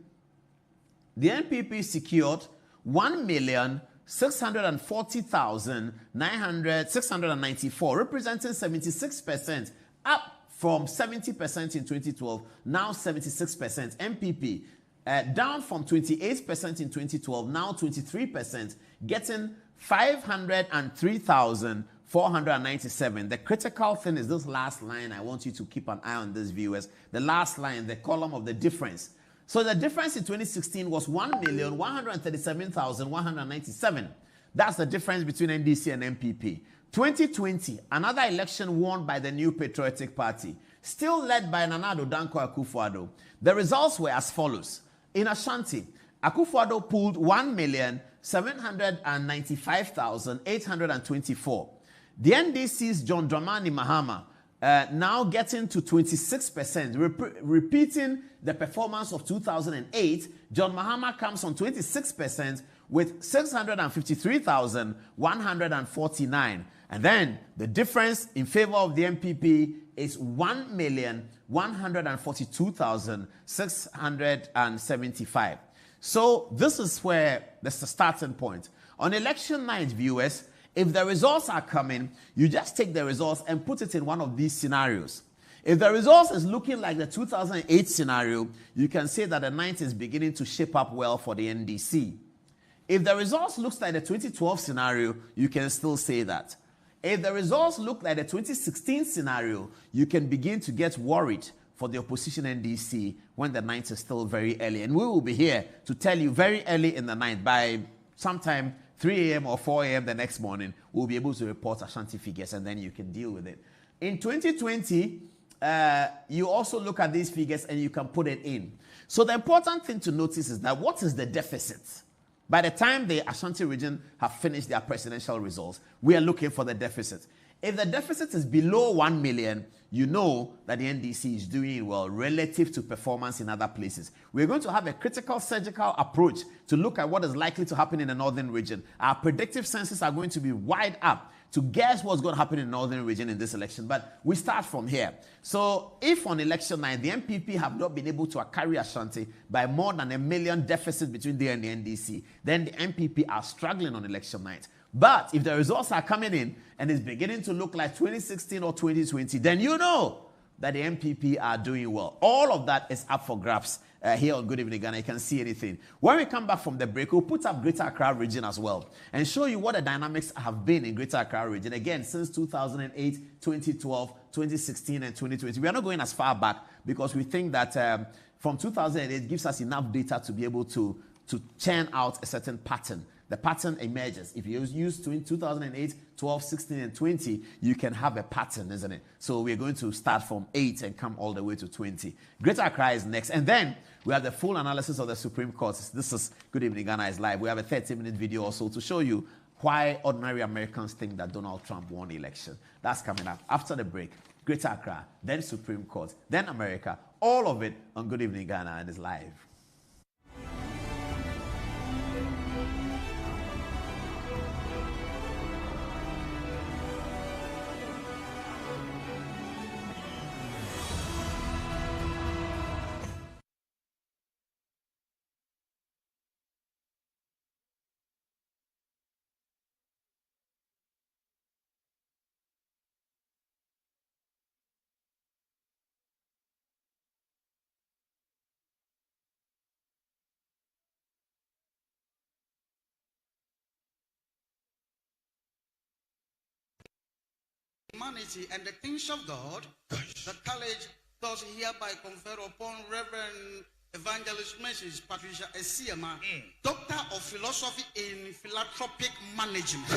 The NPP secured 1,640,694, representing 76%, up from 70% in 2012, now 76%. MPP, down from 28% in 2012, now 23%, getting 503,497. The critical thing is this last line. I want you to keep an eye on this, viewers. The last line, the column of the difference. So the difference in 2016 was 1,137,197. That's the difference between NDC and MPP. 2020, another election won by the New Patriotic Party, still led by Nana Addo Dankwa Akufo-Addo. The results were as follows. In Ashanti, Akufo-Addo pulled 1,795,824. The NDC's John Dramani Mahama now getting to 26%, repeating the performance of 2008. John Mahama comes on 26% with 653,149. And then the difference in favor of the MPP is 1,142,675. So this is where there's the starting point. On election night, viewers, if the results are coming, you just take the results and put it in one of these scenarios. If the results is looking like the 2008 scenario, you can say that the night is beginning to shape up well for the NDC. If the results looks like the 2012 scenario, you can still say that. If the results look like the 2016 scenario, you can begin to get worried for the opposition NDC when the night is still very early. And we will be here to tell you very early in the night, by sometime 3 a.m. or 4 a.m. the next morning, we'll be able to report Ashanti figures, and then you can deal with it. In 2020, you also look at these figures and you can put it in. So the important thing to notice is that what is the deficit? By the time the Ashanti region have finished their presidential results, we are looking for the deficit. If the deficit is below 1 million, you know that the NDC is doing well relative to performance in other places. We're going to have a critical surgical approach to look at what is likely to happen in the northern region. Our predictive senses are going to be wide up to guess what's going to happen in the northern region in this election. But we start from here. So if on election night, the MPP have not been able to carry Ashanti by more than 1 million deficit between them and the NDC, then the MPP are struggling on election night. But if the results are coming in and it's beginning to look like 2016 or 2020, then you know that the MPP are doing well. All of that is up for grabs here on Good Evening Ghana. You can see anything. When we come back from the break, we'll put up Greater Accra region as well and show you what the dynamics have been in Greater Accra region. Again, since 2008, 2012, 2016, and 2020. We are not going as far back because we think that from 2008 gives us enough data to be able to churn out a certain pattern. The pattern emerges. If you use 2008, 12, 16, and 20, you can have a pattern, isn't it? So we're going to start from 8 and come all the way to 20. Greater Accra is next. And then we have the full analysis of the Supreme Court. This is Good Evening Ghana is live. We have a 30-minute video also to show you why ordinary Americans think that Donald Trump won the election. That's coming up after the break. Greater Accra, then Supreme Court, then America. All of it on Good Evening Ghana and is live.
Humanity and the things of God, the college does hereby confer upon Reverend Evangelist Mrs. Patricia Esiama, Doctor of Philosophy in Philanthropic Management.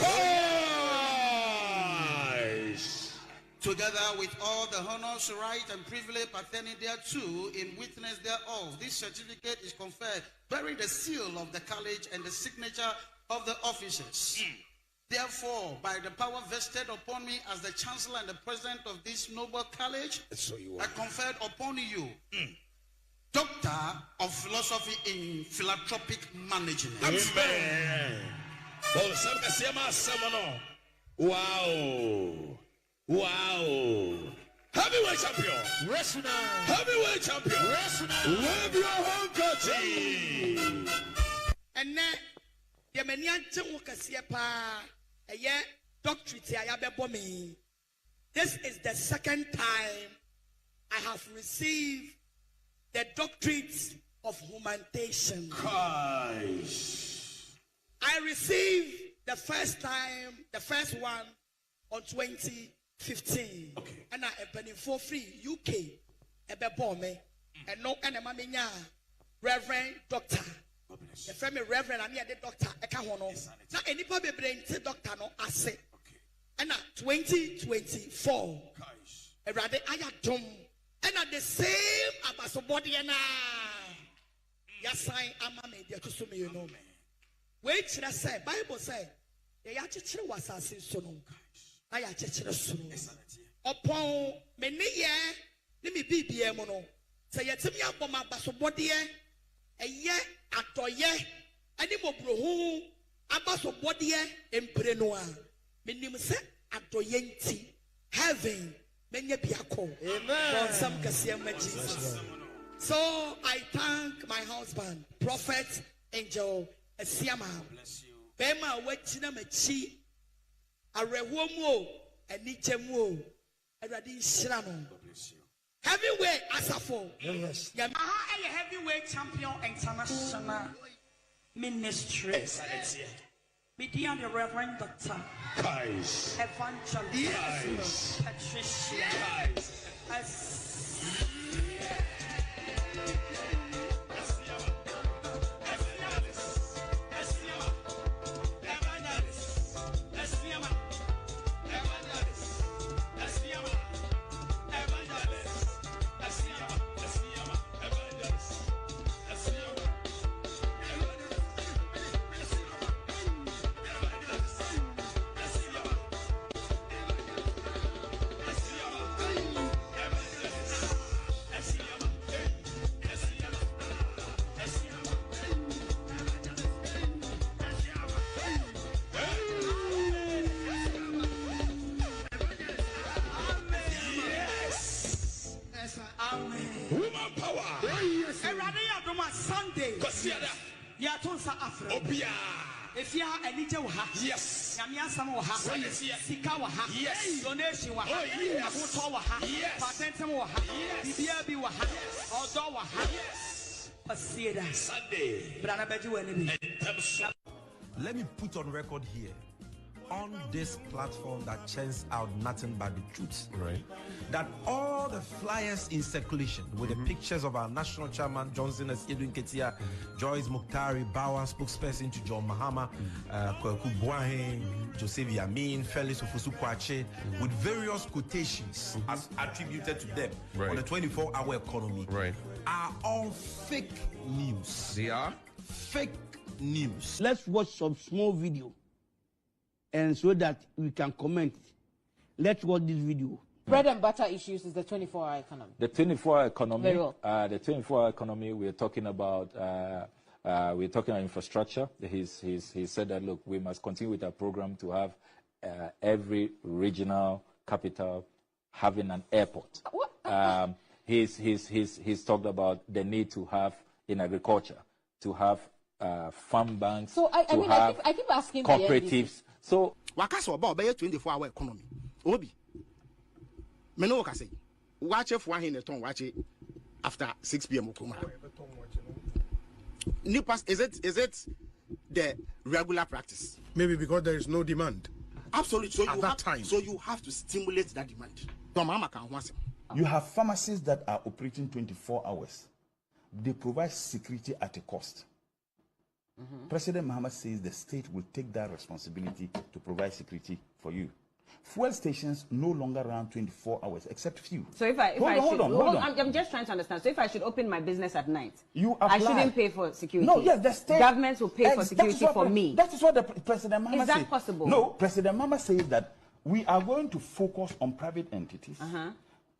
Together with all the honors, right, and privilege pertaining thereto, in witness thereof, this certificate is conferred bearing the seal of the college and the signature of the officers. Therefore, by the power vested upon me as the chancellor and the president of this noble college, I conferred upon you Doctor of Philosophy in Philanthropic Management.
Amen. Wow. Wow. Heavyweight champion. Wrestler. Heavyweight champion. Wrestler. Wave your handkerchief.
And then, the Menyantin Wukasiepa. This is the second time I have received the doctorate of humanitarian. I received the first one on 2015. Okay. And I opened for free UK. And no enemy Reverend Doctor. The family Reverend and the doctor Ekahono. Now anybody brain doctor no ase. And at 2024, a rather ayatum. And at the same abasobody and Yasai ama media to sumi you know. Wait, should I say Bible say the yachichre was as in sono. I yachichre sono. Upon many year, let me be mono. Say yatimia boma basobody. A year atoye ani mobrohu abasobodie emprenoa menim se atoye nti heaven menye biako. Amen. For some kasiyama Jesus. So I thank my husband Prophet Angel Esiama. Bema wachina machi arewomu anichemu eradi shirano. Heavyweight Asafo. Yes. Aha, a heavyweight champion international ministry. Media the Reverend Doctor. Evangelist Patricia. Sunday. Yatonsa Afro. If you are any Joha, yes. Yamia Samoha, Sika Waha, yes. Donation Waha, Ahuto Waha, Patentum Waha, Bibi Waha, Odo Waha,
Sunday.
Let me put on record here, on this platform that churns out nothing but the truth, right? That all the flyers in circulation with the pictures of our national chairman Johnson as Edwin Ketia, Joyce Muktari, Bauer, spokesperson to John Mahama, Kwaku Boahen, Joseph Yamin, Felix Ofosu-Kwakye, with various quotations as attributed to them on the 24-hour economy, are all fake news. They are fake news.
Let's watch some small video, and so that we can comment. Let's watch this video.
Bread and butter issues is the 24-hour economy.
The 24-hour economy.
Very well.
The 24-hour economy. We're talking about infrastructure. He said that look, we must continue with our program to have every regional capital having an airport. He's talked about the need to have in agriculture to have farm banks.
So I keep asking
cooperatives. So
wakaso about 24-hour economy. Obi. Meno ka say. Watch for one in the ton watch it after 6 p.m. Nipas, is it the regular practice?
Maybe because there is no demand.
Absolutely. So
you
have to stimulate that demand.
You have pharmacies that are operating 24 hours. They provide security at a cost. President Mahama says the state will take that responsibility to provide security for you. Fuel stations no longer run 24 hours, except few.
So if hold on. I'm just trying to understand. So if I should open my business at night, I shouldn't pay for security.
No, yes, the state
government will pay for security for me.
That is what the President Mahama says.
Is that possible?
No, President Mahama says that we are going to focus on private entities,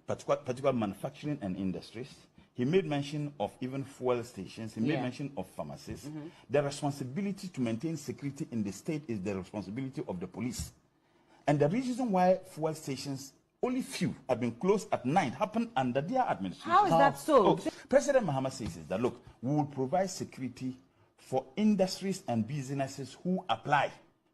particular manufacturing and industries. He made mention of even fuel stations. He made mention of pharmacies. The responsibility to maintain security in the state is the responsibility of the police. And the reason why fuel stations, only few, have been closed at night happened under their administration.
How is that so?
President Mahama says is that, look, we will provide security for industries and businesses who apply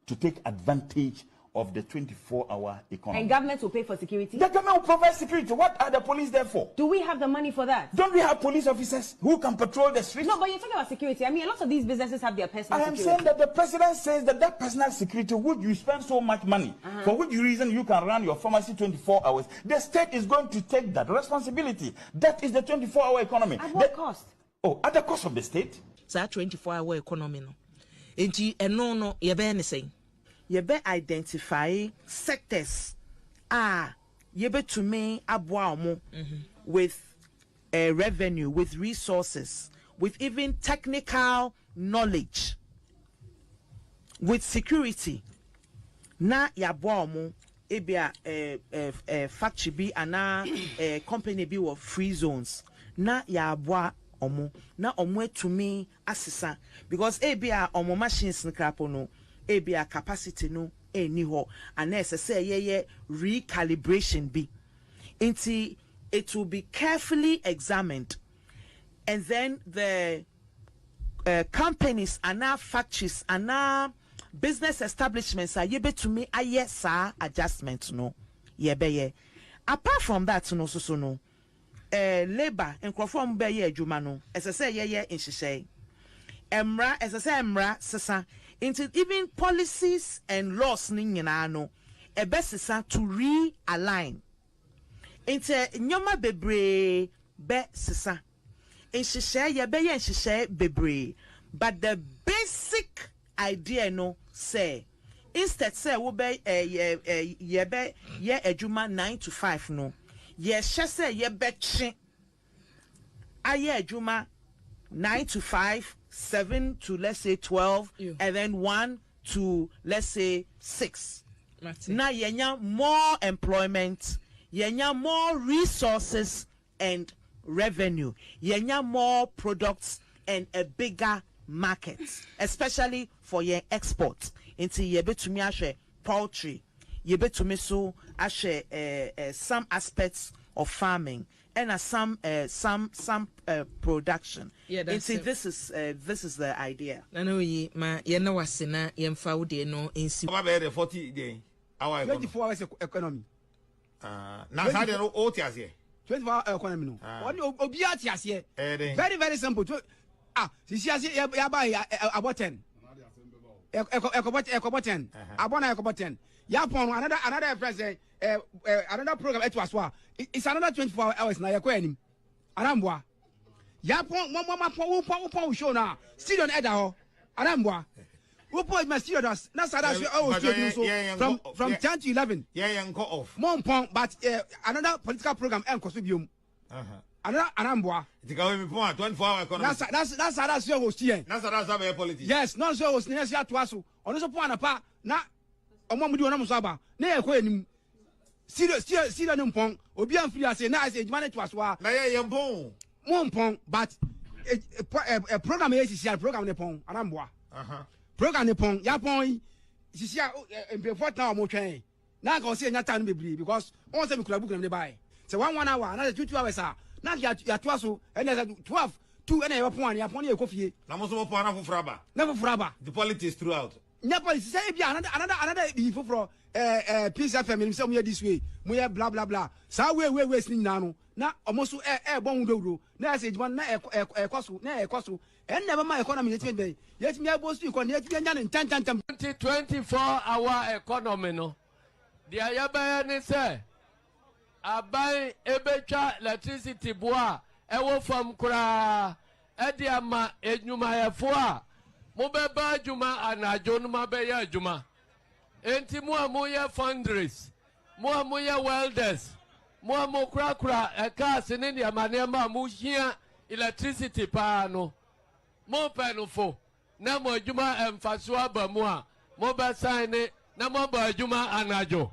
to take advantage of the 24-hour economy.
And government will pay for security?
The government will provide security. What are the police there for?
Do we have the money for that?
Don't we have police officers who can patrol the streets?
No, but you're talking about security. I mean, a lot of these businesses have their personal security.
I am saying that the president says that personal security, which you spend so much money, for which reason you can run your pharmacy 24 hours, the state is going to take that responsibility. That is the 24-hour economy.
At what cost?
Oh, at the cost of the state.
So 24-hour economy, no. No, you're saying. You be identify sectors you be to me aboa with revenue, with resources, with even technical knowledge, with security. Na ya aboa ebia factory bi ana company bi with free zones. Na ya aboa na to me asisa because ebia machines nkrapo no ebia capacity no eni ho and say ye recalibration be inti it will be carefully examined, and then the companies and our factories and our business establishments are able to make a yes adjustment no ye apart from that no so no labor and conform be ye adwuma no say ye in hyehyɛ emra say emra sesa into even policies and laws no ebesisa to realign into nyoma bebre be sisa nhyehyɛ ye be ye nhyehyɛ bebre, but the basic idea no say instead say wo be ye adwuma 9 to 5 no ye hye say ye be twe aye adwuma 9 to 5, 7 to let's say 12, and then 1 to let's say 6. Now yenya more employment, yenya more resources and revenue, yenya more products and a bigger market, especially for your export. Into yebe to me ashe poultry, yebe to me so ashe some aspects of farming and some production. Yeah, that's it.
This is the idea.
I know ye ma ye na wasena ye mfa wo de no ensi.
Aba be 40 day. Our
24 hours economy.
Na sa de no o ti ase.
24 hour economy no. Obi ati ase. Very very simple.
sisi ya buy about 10. Ekobo 10. Abona ekobo 10. Ya pon another president another program it was wa. It's another 24 hours na yakọ anim. Arambwa. Ya pon mo show na. Still on edda ho. Arambwa. Who point my students? That's from 10 to 11.
Yeah, go off.
Mon pon, but another political program and costume. Another Anambwa.
The government 24-hour economy.
That's your host here.
That's our politics.
Yes, not so host. Yes, you have to ask. On the point apart, now, Omo do no Musaba. Nay, when see the Numpong, Obian Free, I say, now I say, manage to us. Mon pon, but a program is a program Nepong, Anambwa. Program Nepong, Yapon, Sisia, before now, Motrain. Now go see that time because all them could book them buy. So 1 hour, another 2 hours. Now you are 12, and 12, 2 and a point, upon your coffee.
Namoso Pana for Fraba.
Never Fraba.
The politics throughout.
Never say another before for peace FM, some year this way. We have blah blah blah. So we wasting now. Now almost air bomb do. Now I say one na cost, and never my economy yet. Yet me boss you can yet be in
24-hour economy no. The Ayabaya say abai ebecha electricity boa ewo from kura ediama enyuma yefo mo beba juma anajo no mabeya juma enti mo amoye fundraise mo amoye welders mo amokura eka sene ne amanema mo hia electricity pa no mo penufo na mo juma emfaso abamu a mo be sign na mo ba juma anajo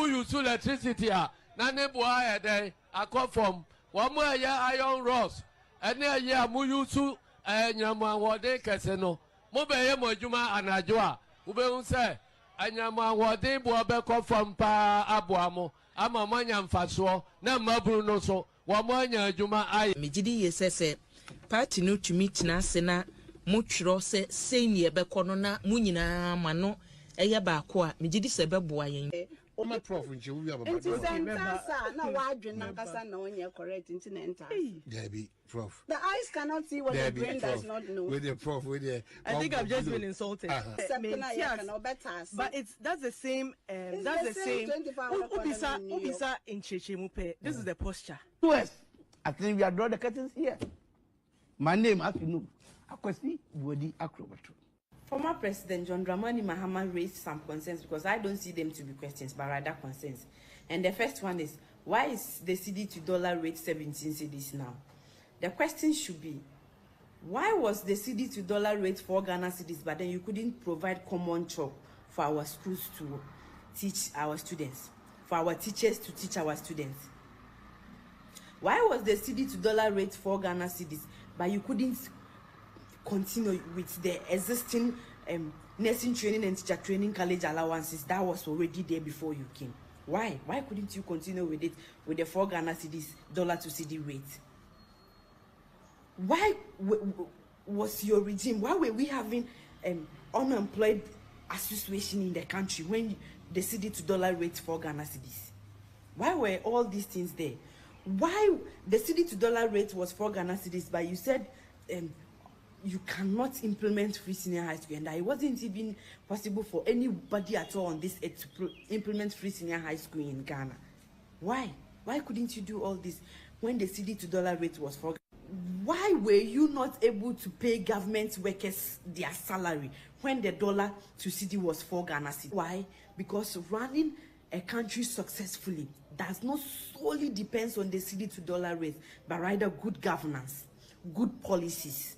use electricity a na ne boa ya dey akofom wo mo ya iron rods ene ya mo use anyamawode kese no mo be ye mo juma anajo a wo be hu se anyamawode bo be kofom pa aboamo ama mo nya mfaso na maburu no so wo mo anya juma ai
megidi yesese party no tumi tina se na mo twiro se senior be kono na mo nyina ma no eye ba ko a megidi se be boa yen
Oma prof nje wo about.
Na wa adwen nankasa na onye correct into enter.
There be prof.
The eyes cannot see what the brain does not know.
With the prof with the
I think I've just been insulted. But that's the same that's the same. Ubisa in Chechemupe. This is the posture.
Yes. I think we are drawing the curtains here. My name as you know. Akwesi Wodi Akrobatu.
Former President John Dramani Mahama raised some concerns because I don't see them to be questions, but rather concerns. And the first one is, why is the CD to dollar rate 17 cedis now? The question should be, why was the CD to dollar rate 4 Ghana cedis, but then you couldn't provide common chalk for our schools to teach our students, for our teachers to teach our students? Why was the CD to dollar rate 4 Ghana cedis, but you couldn't continue with the existing nursing training and teacher training college allowances that was already there before you came? Why couldn't you continue with it with the 4 Ghana cedis dollar to CD rate? Why was your regime, why were we having unemployed association in the country when the CD to dollar rate 4 Ghana cedis? Why were all these things there? Why the CD to dollar rate was 4 Ghana cedis, but you said you cannot implement free senior high school, and that it wasn't even possible for anybody at all on this earth to implement free senior high school in Ghana? Why couldn't you do all this when the CD to dollar rate was 4? Why were you not able to pay government workers their salary when the dollar to CD was 4 Ghana cedis? Why? Because running a country successfully does not solely depends on the CD to dollar rate, but rather good governance, good policies,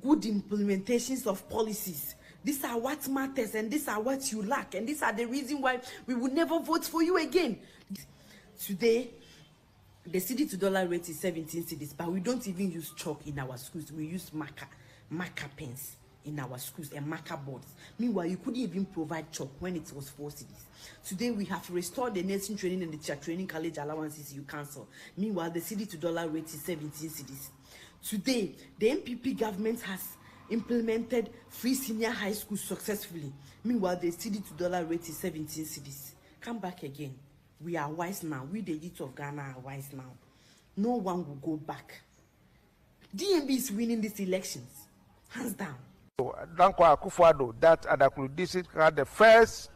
good implementations of policies. These are what matters, and these are what you lack, and these are the reason why we will never vote for you again. Today, the CD to dollar rate is 17 cedis, but we don't even use chalk in our schools. We use marker pens in our schools and marker boards. Meanwhile, you couldn't even provide chalk when it was 4 cedis. Today, we have restored the nursing training and the teacher training college allowances you cancel. Meanwhile, the CD to dollar rate is 17 cedis. Today, the MPP government has implemented free senior high school successfully. Meanwhile, the CD to dollar rate is 17 cedis. Come back again. We are wise now. We, the youth of Ghana, are wise now. No one will go back DMB is winning these elections, hands down.
Dankwa Akufo-Addo, that Adaklu district had the first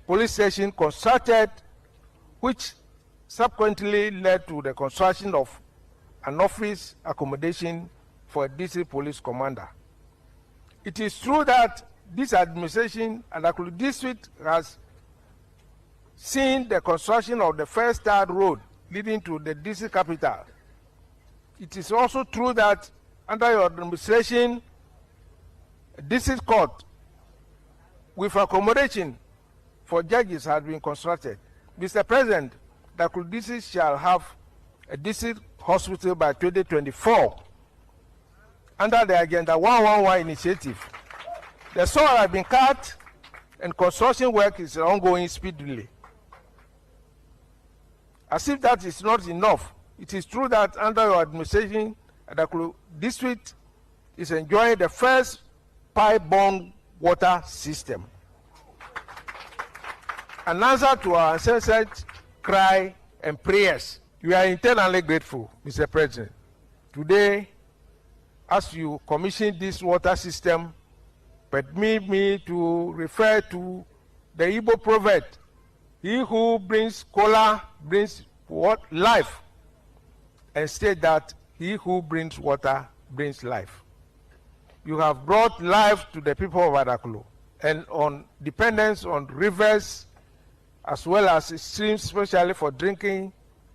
police station constructed, which subsequently led to the construction of an office accommodation for a district police commander. It is true that this administration, Adaklu district, has seen the construction of the first third road leading to the district capital. It is also true that under your administration, a district court with accommodation for judges has been constructed. Mr. President, Adaklu district shall have a district hospital by 2024 under the Agenda 111 initiative. The soil has been cut and construction work is ongoing speedily. As if that is not enough, it is true that under your administration, Adaklu district is enjoying the first pipe-borne water system. An answer to our ancestors' cry and prayers. We are eternally grateful, Mr. President. Today, as you commission this water system, permit me to refer to the Igbo proverb, "He who brings cola brings what? Life," and state that he who brings water brings life. You have brought life to the people of Adaklu, and on dependence on rivers as well as streams, especially for drinking,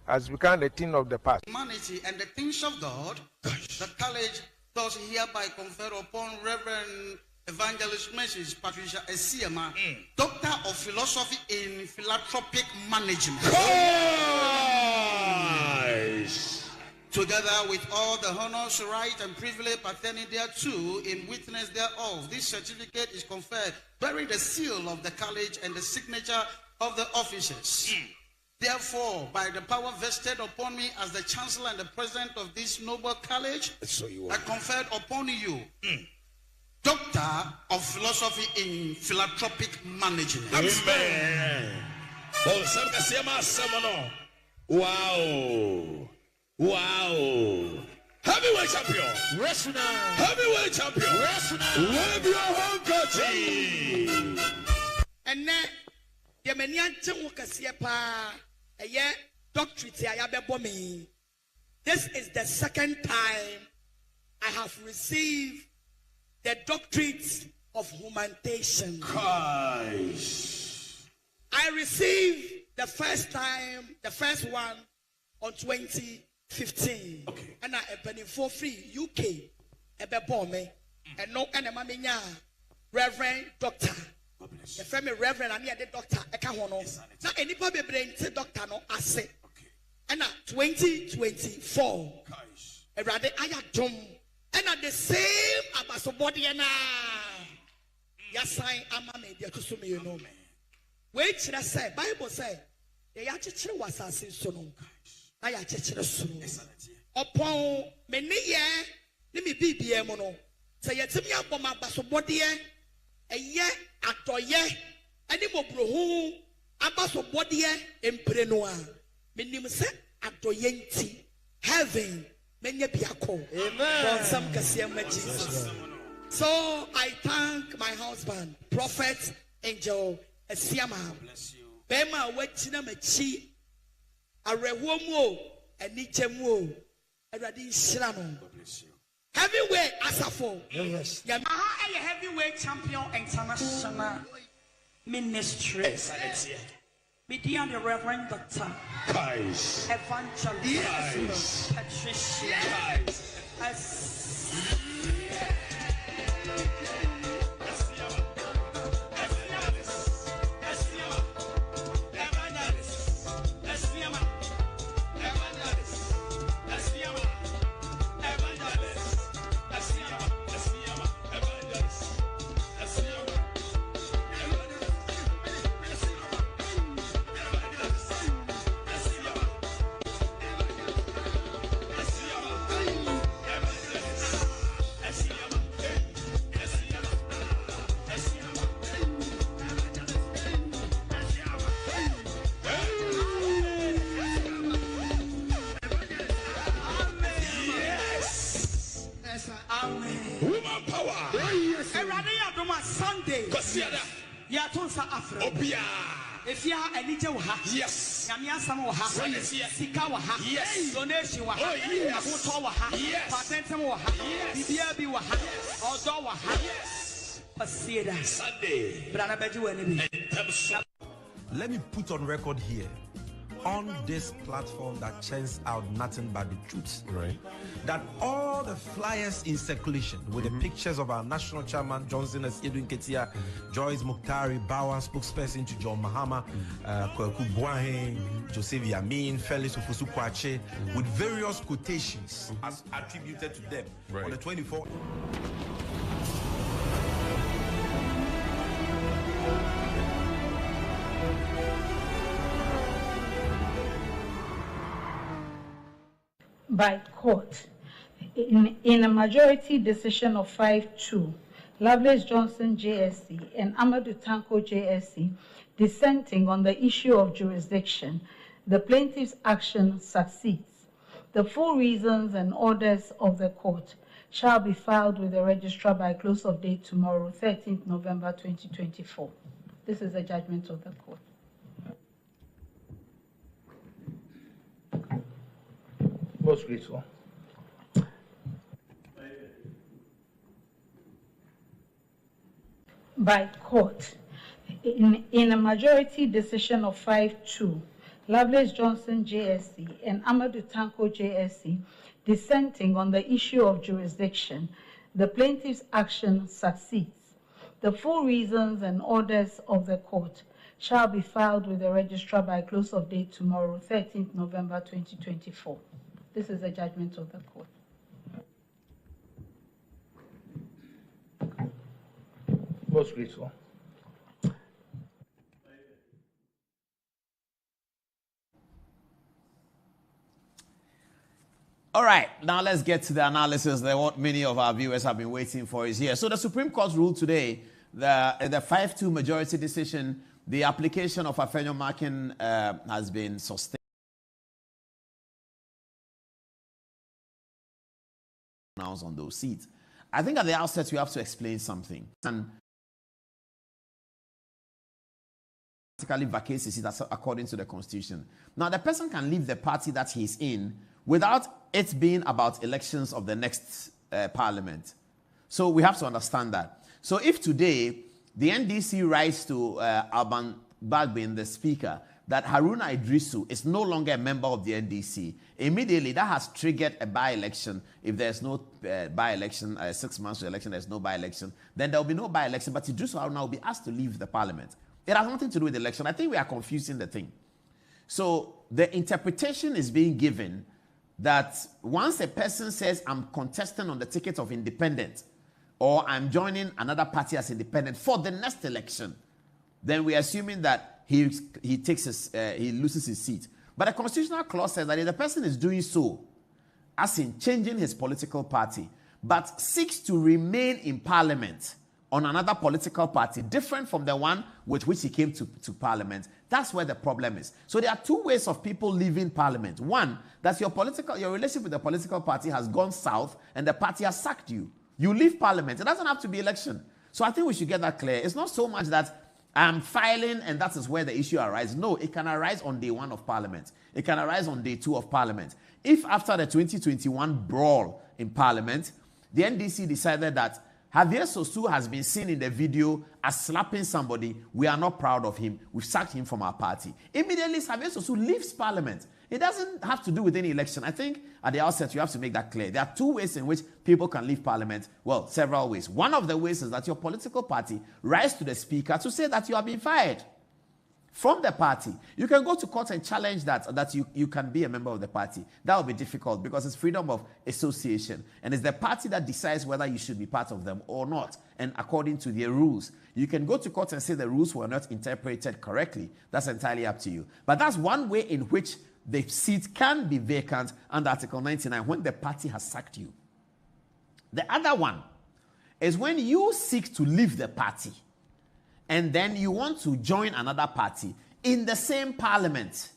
has become a thing of the past.
Humanity and the things of God, the college does hereby confer upon Reverend Evangelist Mrs. Patricia Esiama, Doctor of Philosophy in Philanthropic Management. Together with all the honors, right, and privilege pertaining thereto, in witness thereof, this certificate is conferred bearing the seal of the college and the signature of the officers. Therefore, by the power vested upon me as the chancellor and the president of this noble college, I conferred upon you Doctor of Philosophy in Philanthropic Management.
Amen. Wow. Wow. Heavyweight champion. Wrestler. Heavyweight champion. Wrestler. Wave your handkerchief.
And then, the Menyantin Wukasiepa, a year doctorate, I have a me. This is the second time I have received the doctorate of humanitarian. I received the first one on 2015. Okay. And I have been for free UK. Ebebome. And no enema Reverend Doctor. The family Reverend and the doctor. Now anybody brain doctor no ase. And at 2024. Erade ayadom. And at the same abasobody and yasai amame dia to sumi you know me. Wait, should I say Bible say the yachichre was assassin sonum. I yachichre sunu. Upon many ye nimi BBM no. Say yetimi aboma abasobody a ye atoye any mobrohu abasobody emprenoa. Minim se atoyenti heaven. Amen. So I thank my husband, Prophet Angel Esiama. Bema wetina mechi arewomo enichemu eradi shirano. Heavyweight asafo. Yes. Aha a heavyweight champion international ministry. Median the Reverend Doctor Evangelist Patricia Sunday.
Kosiada.
Yatonsa Afro.
Obia.
If you are any Joha,
yes,
Yamia Samoha, Sikawaha, yes, donation Waha, yes, Waha, yes, Patentum Waha, Bibi Waha, or Dowaha, yes, Pasida Sunday, Brana Bedu and
Let me put on record here, on this platform that churns out nothing but the truth, right? That all the flyers in circulation with the pictures of our national chairman Johnson as Edwin Ketia, Joyce Muktari, Bauer, spokesperson to John Mahama, Kwaku Boahen, Joseph Yamin, Felix Ofosu Kwache, with various quotations as attributed to them on the 24th.
By court. In a majority decision of 5-2, Lovelace Johnson JSC and Amadou Tanko JSC dissenting on the issue of jurisdiction, the plaintiff's action succeeds. The full reasons and orders of the court shall be filed with the registrar by close of day tomorrow, 13th November 2024. This is the judgment of the court.
Most grateful.
By court. In a majority decision of 5-2, Lovelace Johnson JSC and Amadou Tanko JSC dissenting on the issue of jurisdiction, the plaintiff's action succeeds. The full reasons and orders of the court shall be filed with the registrar by close of day tomorrow, 13th November 2024. This is the judgment of the court.
Most grateful.
All right, now let's get to the analysis that what many of our viewers have been waiting for is here. So the Supreme Court ruled today that in the 5-2 majority decision, the application of Afenyo Makin has been sustained on those seats. I think at the outset you have to explain something and practically vacates his seat according to the Constitution. Now the person can leave the party that he's in without it being about elections of the next parliament. So we have to understand that. So if today the NDC writes to Alban Bagbin, the speaker, that Haruna Idrisu is no longer a member of the NDC, immediately that has triggered a by-election. If there's no by-election, 6 months to election, there's no by-election, then there will be no by-election, but Idrisu Haruna will be asked to leave the parliament. It has nothing to do with the election. I think we are confusing the thing. So the interpretation is being given that once a person says, I'm contesting on the ticket of independent, or I'm joining another party as independent for the next election, then we're assuming that he loses his seat. But the constitutional clause says that if the person is doing so, as in changing his political party, but seeks to remain in parliament on another political party different from the one with which he came to parliament, that's where the problem is. So there are two ways of people leaving parliament. One, that your relationship with the political party has gone south and the party has sacked you. You leave parliament. It doesn't have to be election. So I think we should get that clear. It's not so much that I'm filing and that is where the issue arises. No, it can arise on day 1 of parliament. It can arise on day 2 of parliament. If after the 2021 brawl in parliament, the NDC decided that Javier Sosu has been seen in the video as slapping somebody, we are not proud of him, we've sacked him from our party. Immediately, Javier Sosu leaves parliament. It doesn't have to do with any election. I think at the outset, you have to make that clear. There are two ways in which people can leave parliament. Well, several ways. One of the ways is that your political party writes to the speaker to say that you have been fired from the party. You can go to court and challenge that you can be a member of the party. That will be difficult because it's freedom of association. And it's the party that decides whether you should be part of them or not. And according to their rules, you can go to court and say the rules were not interpreted correctly. That's entirely up to you. But that's one way in which the seat can be vacant under Article 99 when the party has sacked you. The other one is when you seek to leave the party and then you want to join another party in the same parliament.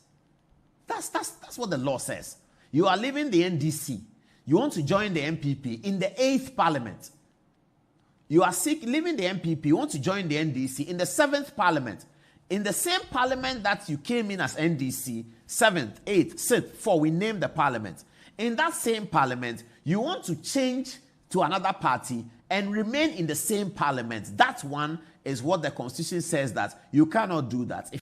That's what the law says. You are leaving the NDC. You want to join the MPP in the 8th parliament. You are leaving the MPP, you want to join the NDC in the 7th parliament. In the same parliament that you came in as NDC, 7th, 8th, 6th, 4, we named the parliament. In that same parliament, you want to change to another party and remain in the same parliament. That one is what the Constitution says that you cannot do that.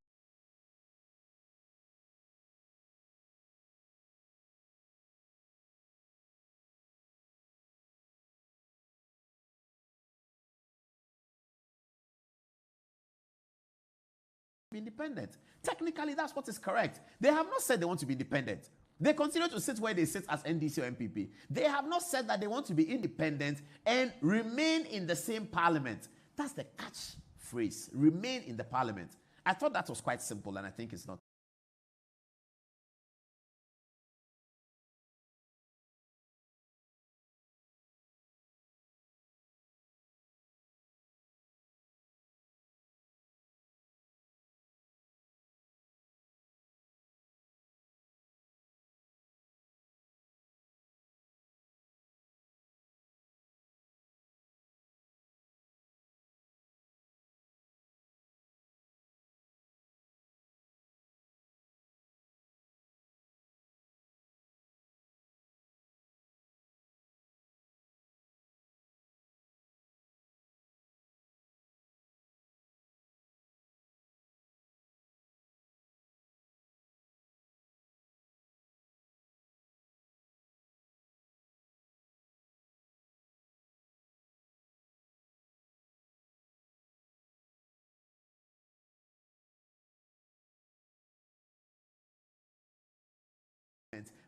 Independent. Technically, that's what is correct. They have not said they want to be independent. They continue to sit where they sit as NDC or MPP. They have not said that they want to be independent and remain in the same parliament. That's the catch phrase. Remain in the parliament. I thought that was quite simple, and I think it's not.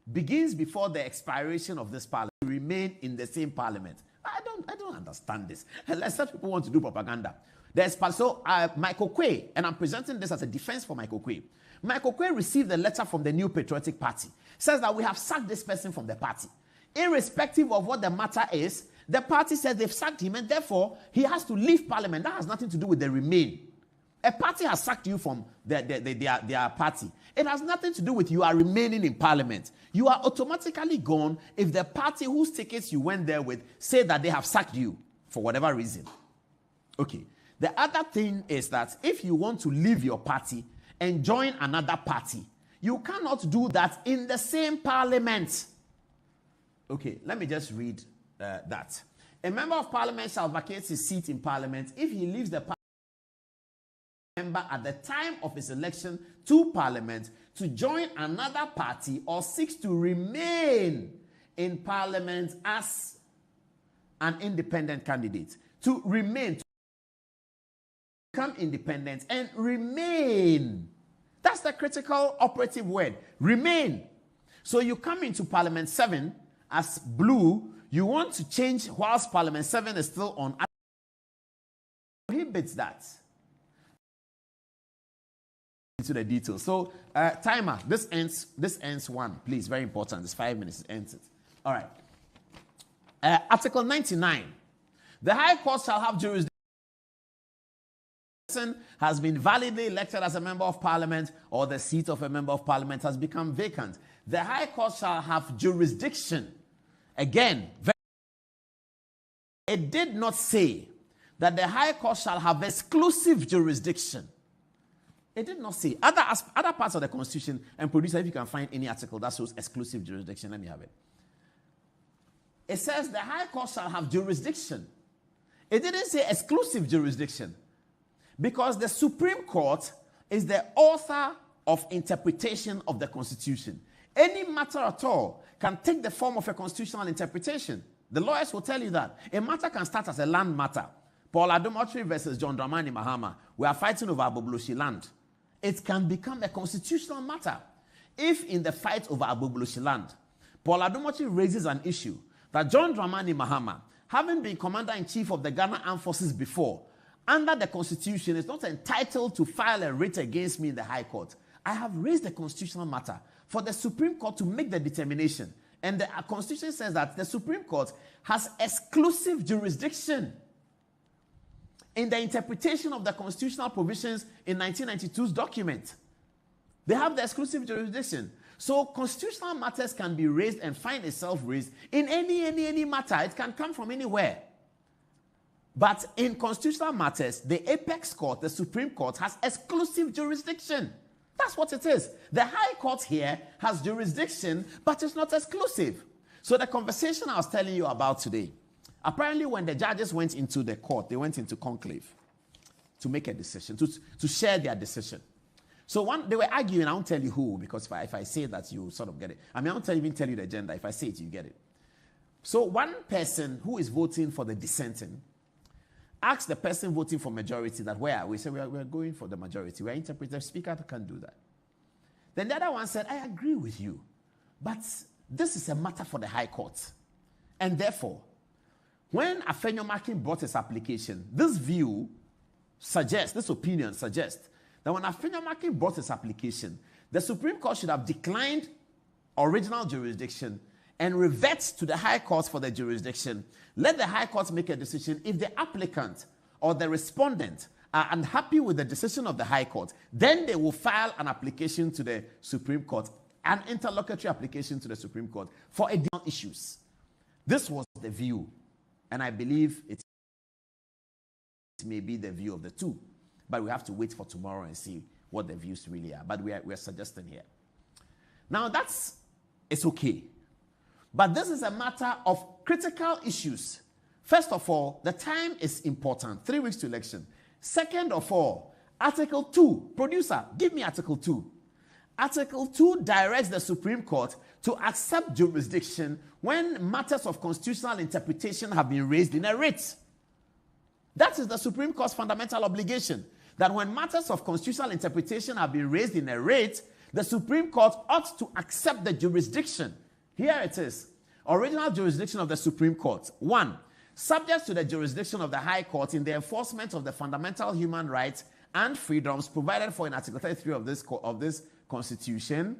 Begins before the expiration of this parliament, remain in the same parliament. I don't understand this. Unless some people want to do propaganda. There's also Michael Quay, and I'm presenting this as a defense for Michael Quay. Michael Quay received a letter from the New Patriotic Party. Says that we have sacked this person from the party. Irrespective of what the matter is, the party says they've sacked him, and therefore he has to leave parliament. That has nothing to do with the remain. A party has sacked you from their party. It has nothing to do with you are remaining in parliament. You are automatically gone if the party whose tickets you went there with say that they have sacked you for whatever reason. Okay. The other thing is that if you want to leave your party and join another party, you cannot do that in the same parliament. Okay, let me just read that. A member of parliament shall vacate his seat in parliament if he leaves the member at the time of his election to parliament to join another party or seeks to remain in parliament as an independent candidate. To remain, to become independent and remain. That's the critical operative word. Remain. So you come into Parliament 7 as blue. You want to change whilst Parliament 7 is still on. Prohibits that. Into the details. So timer. This ends 1. Please, very important. It's 5 minutes. It ends it. All right. Article 99. The High Court shall have jurisdiction. Has been validly elected as a member of parliament or the seat of a member of parliament has become vacant. The High Court shall have jurisdiction. Again, it did not say that the High Court shall have exclusive jurisdiction. It did not say. Other parts of the Constitution, and producer, if you can find any article that shows exclusive jurisdiction, let me have it. It says the High Court shall have jurisdiction. It didn't say exclusive jurisdiction. Because the Supreme Court is the author of interpretation of the Constitution. Any matter at all can take the form of a constitutional interpretation. The lawyers will tell you that. A matter can start as a land matter. Paul Adomotri versus John Dramani Mahama. We are fighting over Abobloshi land. It can become a constitutional matter. If in the fight over Abobloshi land, Paul Adomotri raises an issue that John Dramani Mahama, having been commander-in-chief of the Ghana Armed Forces before, under the Constitution, is not entitled to file a writ against me in the High Court. I have raised the constitutional matter for the Supreme Court to make the determination. And the Constitution says that the Supreme Court has exclusive jurisdiction in the interpretation of the constitutional provisions in 1992's document. They have the exclusive jurisdiction. So constitutional matters can be raised and find itself raised in any matter. It can come from anywhere. But in constitutional matters, the apex court, the Supreme Court, has exclusive jurisdiction. That's what it is. The High Court here has jurisdiction, but it's not exclusive. So the conversation I was telling you about today, apparently when the judges went into the court, they went into conclave to make a decision, to share their decision. So they were arguing, I won't tell you who, because if I say that, you sort of get it. I mean, I won't even tell you the agenda. If I say it, you get it. So one person who is voting for the dissenting asked the person voting for majority that where? We say we are going for the majority. We are interpreter, speaker can't do that. Then the other one said, I agree with you, but this is a matter for the High Court. And therefore, when Afenyo-Markin brought his application, this opinion suggests that when Afenyo-Markin brought his application, the Supreme Court should have declined original jurisdiction and revert to the High Court for the jurisdiction. Let the High Court make a decision. If the applicant or the respondent are unhappy with the decision of the High Court, then they will file an application to the Supreme Court, an interlocutory application to the Supreme Court for additional issues. This was the view, and I believe it may be the view of the two, but we have to wait for tomorrow and see what the views really are. But we are suggesting here. Now it's okay. But this is a matter of critical issues. First of all, the time is important. 3 weeks to election. Second of all, Article 2. Producer, give me Article 2. Article 2 directs the Supreme Court to accept jurisdiction when matters of constitutional interpretation have been raised in a writ. That is the Supreme Court's fundamental obligation. That when matters of constitutional interpretation have been raised in a writ, the Supreme Court ought to accept the jurisdiction. Here it is. Original jurisdiction of the Supreme Court. 1. Subject to the jurisdiction of the High Court in the enforcement of the fundamental human rights and freedoms provided for in Article 33 of this Constitution,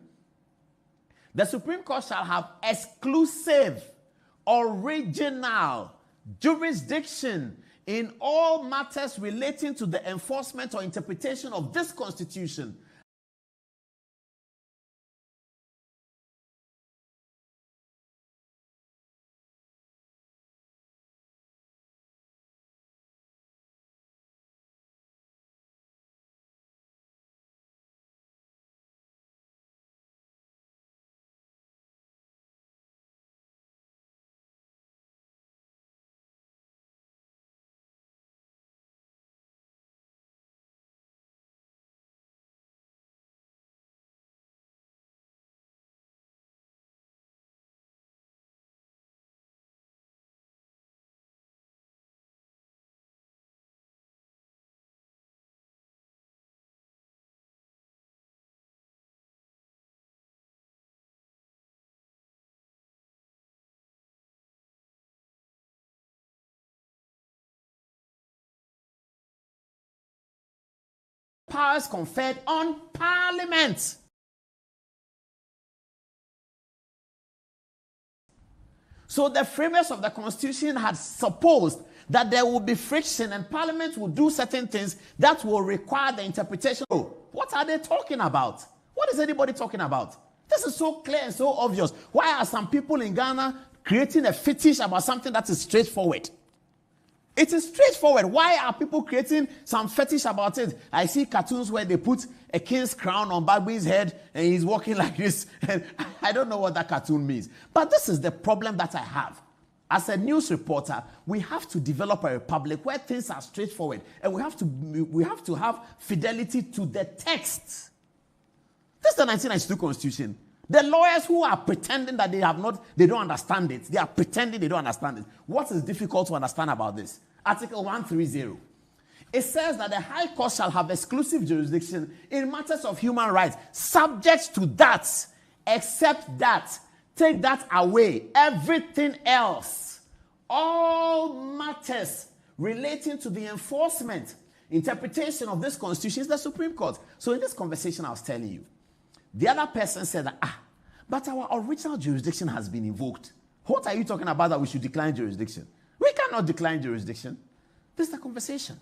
the Supreme Court shall have exclusive, original jurisdiction in all matters relating to the enforcement or interpretation of this Constitution. Powers conferred on Parliament. So the framers of the Constitution had supposed that there would be friction and Parliament would do certain things that will require the interpretation. Oh, what are they talking about? What is anybody talking about? This is so clear and so obvious. Why are some people in Ghana creating a fetish about something that is straightforward? It is straightforward. Why are people creating some fetish about it? I see cartoons where they put a king's crown on Bagbi's head and he's walking like this. And I don't know what that cartoon means. But this is the problem that I have. As a news reporter, we have to develop a republic where things are straightforward. And we have to have fidelity to the text. This is the 1992 Constitution. The lawyers who are pretending that they don't understand it, they are pretending they don't understand it. What is difficult to understand about this? Article 130. It says that the High Court shall have exclusive jurisdiction in matters of human rights, subject to that, except that. Take that away. Everything else, all matters relating to the enforcement, interpretation of this Constitution is the Supreme Court. So in this conversation I was telling you, the other person said that, but our original jurisdiction has been invoked. What are you talking about that we should decline jurisdiction? We cannot decline jurisdiction. This is the conversation.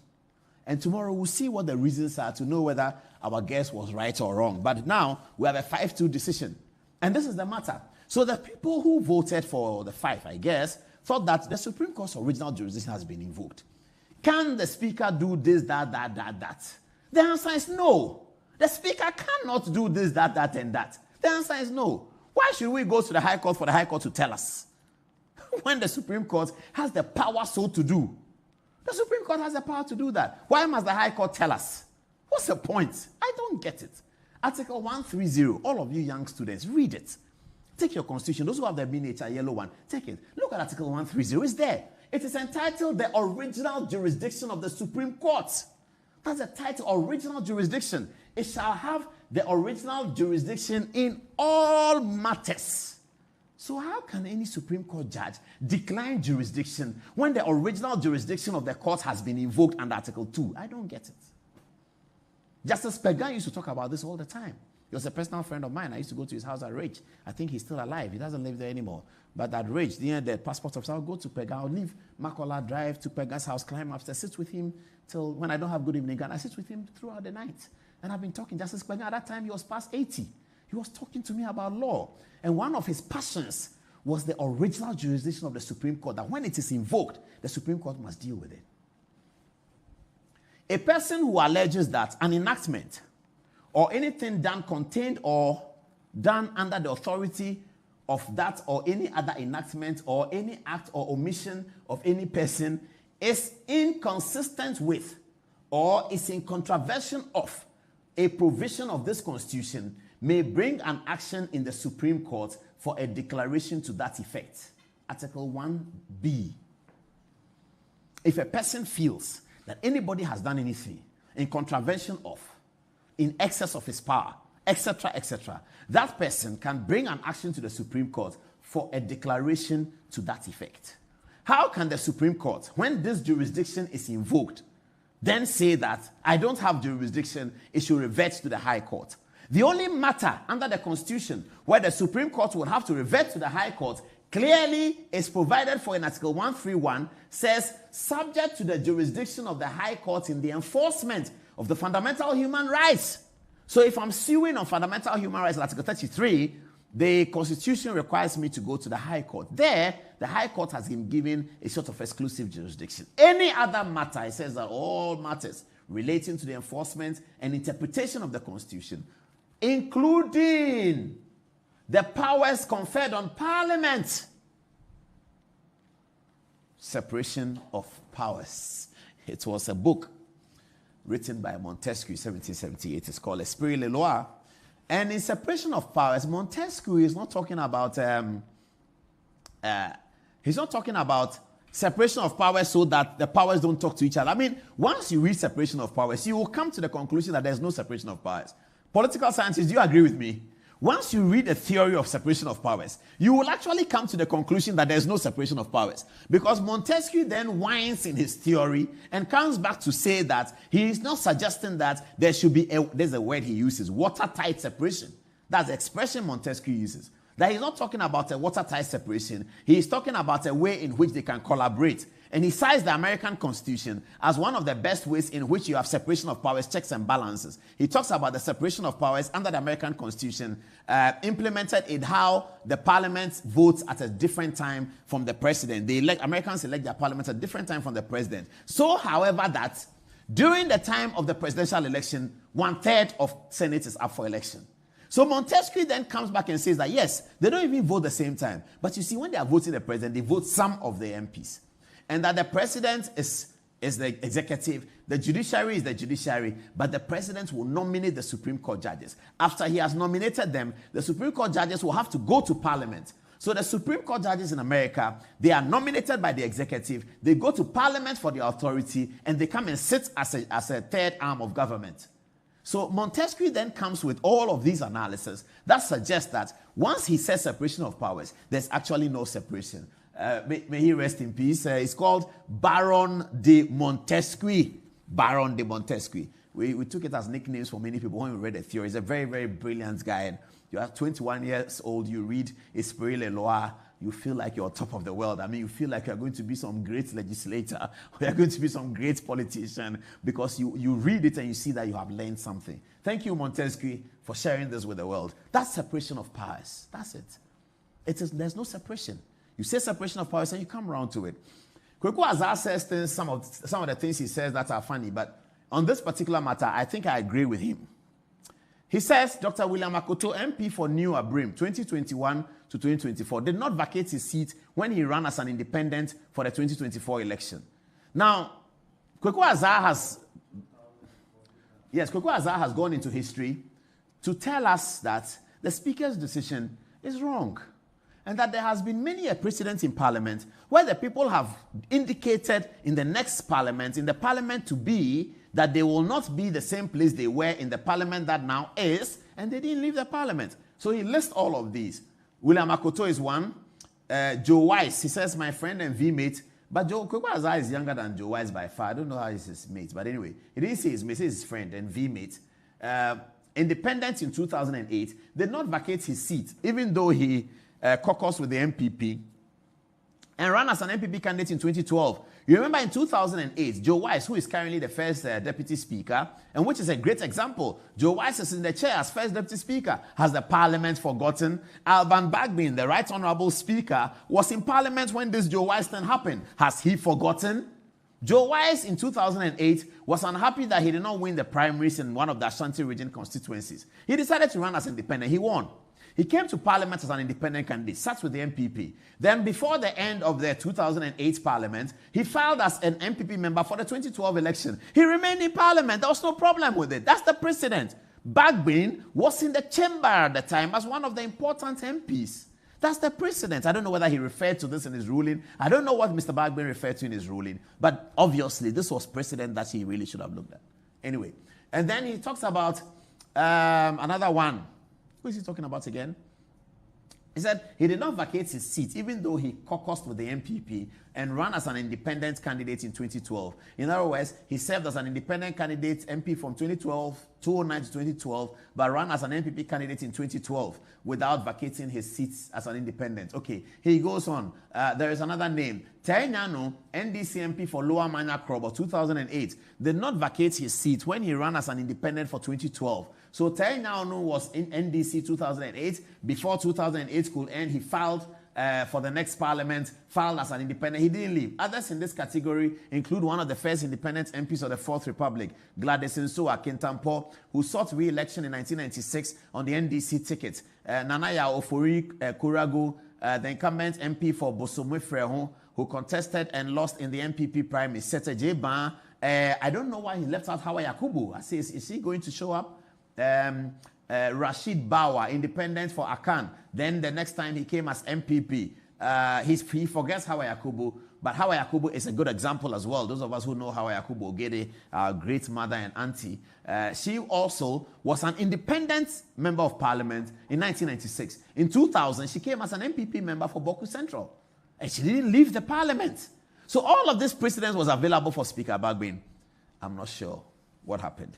And tomorrow we'll see what the reasons are to know whether our guess was right or wrong. But now we have a 5-2 decision. And this is the matter. So the people who voted for the 5, I guess, thought that the Supreme Court's original jurisdiction has been invoked. Can the speaker do this, that? The answer is no. The speaker cannot do this, that, and that. The answer is no. Why should we go to the High Court for the High Court to tell us? When the Supreme Court has the power so to do. The Supreme Court has the power to do that. Why must the High Court tell us? What's the point? I don't get it. Article 130, all of you young students, read it. Take your constitution. Those who have the miniature yellow one, take it. Look at Article 130. It's there. It is entitled the original jurisdiction of the Supreme Court. That's the title, original jurisdiction. It shall have the original jurisdiction in all matters. So how can any Supreme Court judge decline jurisdiction when the original jurisdiction of the court has been invoked under Article 2? I don't get it. Justice Pegan used to talk about this all the time. He was a personal friend of mine. I used to go to his house at Ridge. I think he's still alive. He doesn't live there anymore. But at Ridge, near the passport office, I'll go to Pegan. I'll leave Makola, drive to Pegan's house, climb upstairs, sit with him till when I don't have good evening. And I sit with him throughout the night. And I've been talking. Justice Pegan, at that time, he was past 80. He was talking to me about law. And one of his passions was the original jurisdiction of the Supreme Court, that when it is invoked, the Supreme Court must deal with it. A person who alleges that an enactment or anything done contained or done under the authority of that or any other enactment or any act or omission of any person is inconsistent with or is in contravention of a provision of this Constitution may bring an action in the Supreme Court for a declaration to that effect. Article 1B. If a person feels that anybody has done anything in contravention of, in excess of his power, etc., etc., that person can bring an action to the Supreme Court for a declaration to that effect. How can the Supreme Court, when this jurisdiction is invoked, then say that I don't have jurisdiction, it should revert to the High Court? The only matter under the Constitution where the Supreme Court would have to revert to the High Court clearly is provided for in Article 131, says, subject to the jurisdiction of the High Court in the enforcement of the fundamental human rights. So if I'm suing on fundamental human rights, Article 33, the Constitution requires me to go to the High Court. There, the High Court has been given a sort of exclusive jurisdiction. Any other matter, it says that all matters relating to the enforcement and interpretation of the Constitution, including the powers conferred on Parliament. Separation of powers. It was a book written by Montesquieu in 1778. It's called Esprit de Loi. And in separation of powers, Montesquieu is not talking about separation of powers so that the powers don't talk to each other. I mean, once you read separation of powers, you will come to the conclusion that there's no separation of powers. Political scientists, do you agree with me? Once you read the theory of separation of powers, you will actually come to the conclusion that there's no separation of powers. Because Montesquieu then whines in his theory and comes back to say that he is not suggesting that there should be, there's a word he uses, watertight separation. That's the expression Montesquieu uses. That he's not talking about a watertight separation. He is talking about a way in which they can collaborate. And he cites the American Constitution as one of the best ways in which you have separation of powers, checks and balances. He talks about the separation of powers under the American Constitution, implemented in how the parliament votes at a different time from the president. Americans elect their parliament at a different time from the president. So, however, that during the time of the presidential election, 1/3 of Senate is up for election. So Montesquieu then comes back and says that, yes, they don't even vote the same time. But you see, when they are voting the president, they vote some of the MPs. And that the president is the executive, the judiciary is the judiciary, but the president will nominate the Supreme Court judges. After he has nominated them, the Supreme Court judges will have to go to Parliament. So the Supreme Court judges in America, they are nominated by the executive, they go to Parliament for the authority, and they come and sit as a third arm of government. So Montesquieu then comes with all of these analyses that suggest that once he says separation of powers, there's actually no separation. May he rest in peace. It's called Baron de Montesquieu. Baron de Montesquieu. We took it as nicknames for many people when we read the theory. He's a very, very brilliant guy. And you are 21 years old, you read Esprit de Loi, you feel like you're on top of the world. I mean, you feel like you're going to be some great legislator, or you're going to be some great politician, because you read it and you see that you have learned something. Thank you, Montesquieu, for sharing this with the world. That's separation of powers. That's it. There's no separation. You say separation of powers and you come around to it. Kweku Azar says things, some of the things he says that are funny, but on this particular matter, I think I agree with him. He says Dr. William Akoto, MP for New Abrim, 2021 to 2024, did not vacate his seat when he ran as an independent for the 2024 election. Now, Kweku Azar has gone into history to tell us that the Speaker's decision is wrong, and that there has been many a precedent in Parliament where the people have indicated in the next Parliament, in the Parliament to be, that they will not be the same place they were in the Parliament that now is, and they didn't leave the Parliament. So he lists all of these. William Akoto is one. Joe Wise, he says, my friend and V-mate, but Joe Kweku Azar is younger than Joe Wise by far. I don't know how he's his mate, but anyway, he didn't say his mate, he says his friend and V-mate. Independent in 2008, did not vacate his seat, even though he caucused with the MPP and ran as an MPP candidate in 2012. You remember in 2008, Joe Wise, who is currently the first deputy speaker, and which is a great example. Joe Wise is in the chair as first deputy speaker. Has the Parliament forgotten? Alban Bagbin, the right honorable speaker, was in Parliament when this Joe Wise thing happened. Has he forgotten? Joe Wise in 2008 was unhappy that he did not win the primaries in one of the Ashanti region constituencies. He decided to run as independent. He won. He came to Parliament as an independent candidate, sat with the MPP. Then before the end of the 2008 Parliament, he filed as an MPP member for the 2012 election. He remained in Parliament. There was no problem with it. That's the precedent. Bagbin was in the chamber at the time as one of the important MPs. That's the precedent. I don't know whether he referred to this in his ruling. I don't know what Mr. Bagbin referred to in his ruling. But obviously, this was precedent that he really should have looked at. Anyway, and then he talks about another one. Who is he talking about again? He said he did not vacate his seat, even though he caucused with the MPP and ran as an independent candidate in 2012. In other words, he served as an independent candidate MP from 2009 to 2012, but ran as an MPP candidate in 2012 without vacating his seats as an independent. Okay, he goes on. There is another name. Terry Nyano, NDC MP for Lower Manya Krobo, 2008, did not vacate his seat when he ran as an independent for 2012. So Terry Nyano was in NDC 2008. Before 2008 could end, he filed for the next Parliament, filed as an independent. He didn't leave. Others in this category include one of the first independent MPs of the Fourth Republic, Gladys Nsoa Kintampo, who sought re-election in 1996 on the NDC ticket. Nanaya Ofori Kuragu, the incumbent MP for Bosomwe Frehon, who contested and lost in the MPP primary. Sete J. Ban, I don't know why he left out Hawa Yakubu. I say, is he going to show up? Rashid Bawa, independent for Akan. Then the next time he came as MPP, he forgets Hawa Yakubu, but Hawa Yakubu is a good example as well. Those of us who know Hawa Yakubu Ogede, our great mother and auntie, she also was an independent member of Parliament in 1996. In 2000, she came as an MPP member for Boku Central, and she didn't leave the Parliament. So all of this precedence was available for Speaker Bagbin. I'm not sure what happened.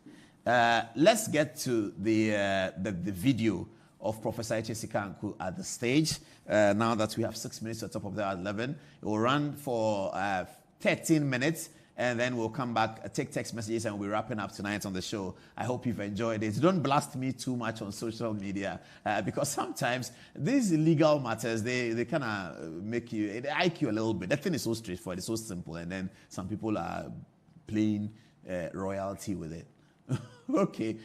Let's get to the video of Professor Echesika Anku at the stage. Now that we have 6 minutes to the top of the hour 11, it will run for 13 minutes, and then we'll come back, take text messages, and we'll be wrapping up tonight on the show. I hope you've enjoyed it. Don't blast me too much on social media, because sometimes these legal matters, they kind of make you, they IQ a little bit. That thing is so straightforward, it's so simple, and then some people are playing royalty with it. Okay,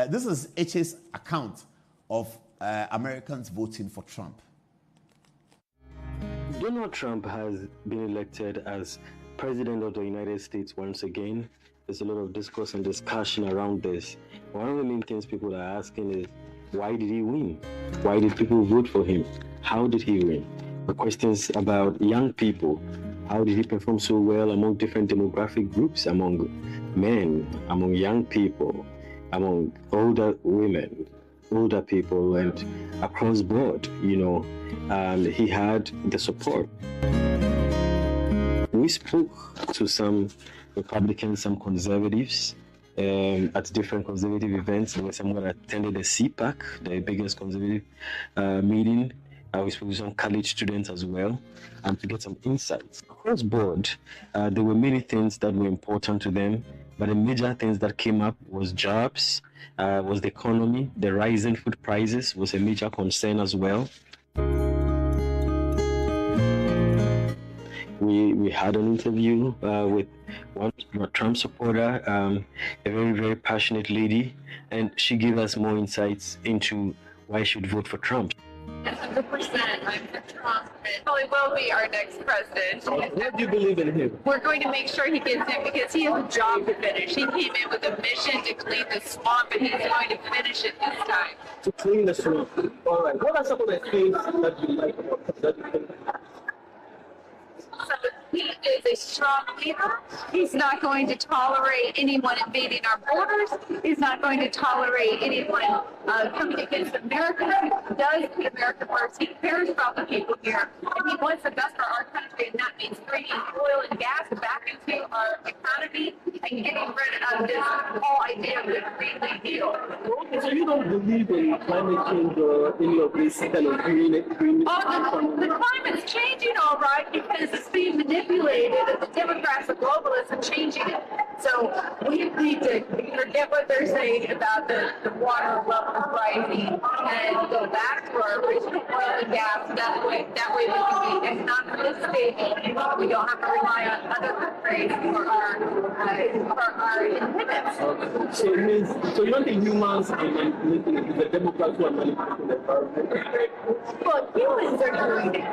this is HA's account of Americans voting for Trump.
Donald Trump has been elected as President of the United States once again. There's a lot of discourse and discussion around this. One of the main things people are asking is, why did he win? Why did people vote for him? How did he win? The questions about young people. How did he perform so well among different demographic groups, among men, among young people, among older women, older people, and across board, he had the support. We spoke to some Republicans, some conservatives, at different conservative events. There were some that attended the CPAC, the biggest conservative meeting. We spoke to some college students as well, to get some insights. Across board, there were many things that were important to them, but the major things that came up was jobs, was the economy. The rising food prices was a major concern as well. we had an interview with one Trump supporter, a very, very passionate lady, and she gave us more insights into why you should vote for Trump.
100%. I'm for Trump. Probably will be our next president.
What do you believe in him?
We're going to make sure he gets in because he has a job to finish. He came in with a mission to clean the swamp, and he's going to finish it this time.
To clean the swamp. All right. What are some of the things that you like about that?
So he is a strong leader. He's not going to tolerate anyone invading our borders. He's not going to tolerate anyone coming against America. He does put America first. He cares about the people here. And he wants the best for our country, and that means bringing oil and gas back into our economy and getting rid of this whole idea of the Green New Deal.
So you don't believe in climate change or any of this kind of green
the climate's changing all right because it's being manipulated and the Democrats and globalists are changing it. So we need to forget what they're saying about the water levels rising and go back to our original oil and gas. That way we can be economically stable. We don't have to rely on other countries for our independence.
So you don't think humans are manipulating the Democrats who are manipulating the environment?
Well, humans are doing it,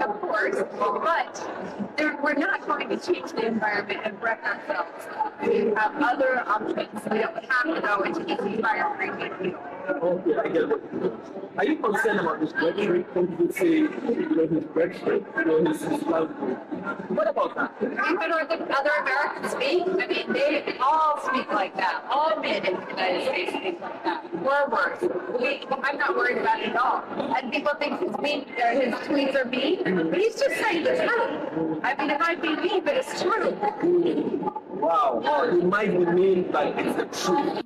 of course, but we're not going to change the environment and wreck ourselves. We have other options. We don't have to go into the environment.
Okay, I get it. Are you concerned about this rhetoric? Some people say, his rhetoric, his language. What about that?
We've heard other Americans speak. I mean, they all speak like that. All men in the United States speak like that. We're worse. I'm not worried about it at all. And people think his tweets are mean, but he's just saying the truth. I mean, it might be mean, but it's true.
Wow, it might be mean, but it's the truth.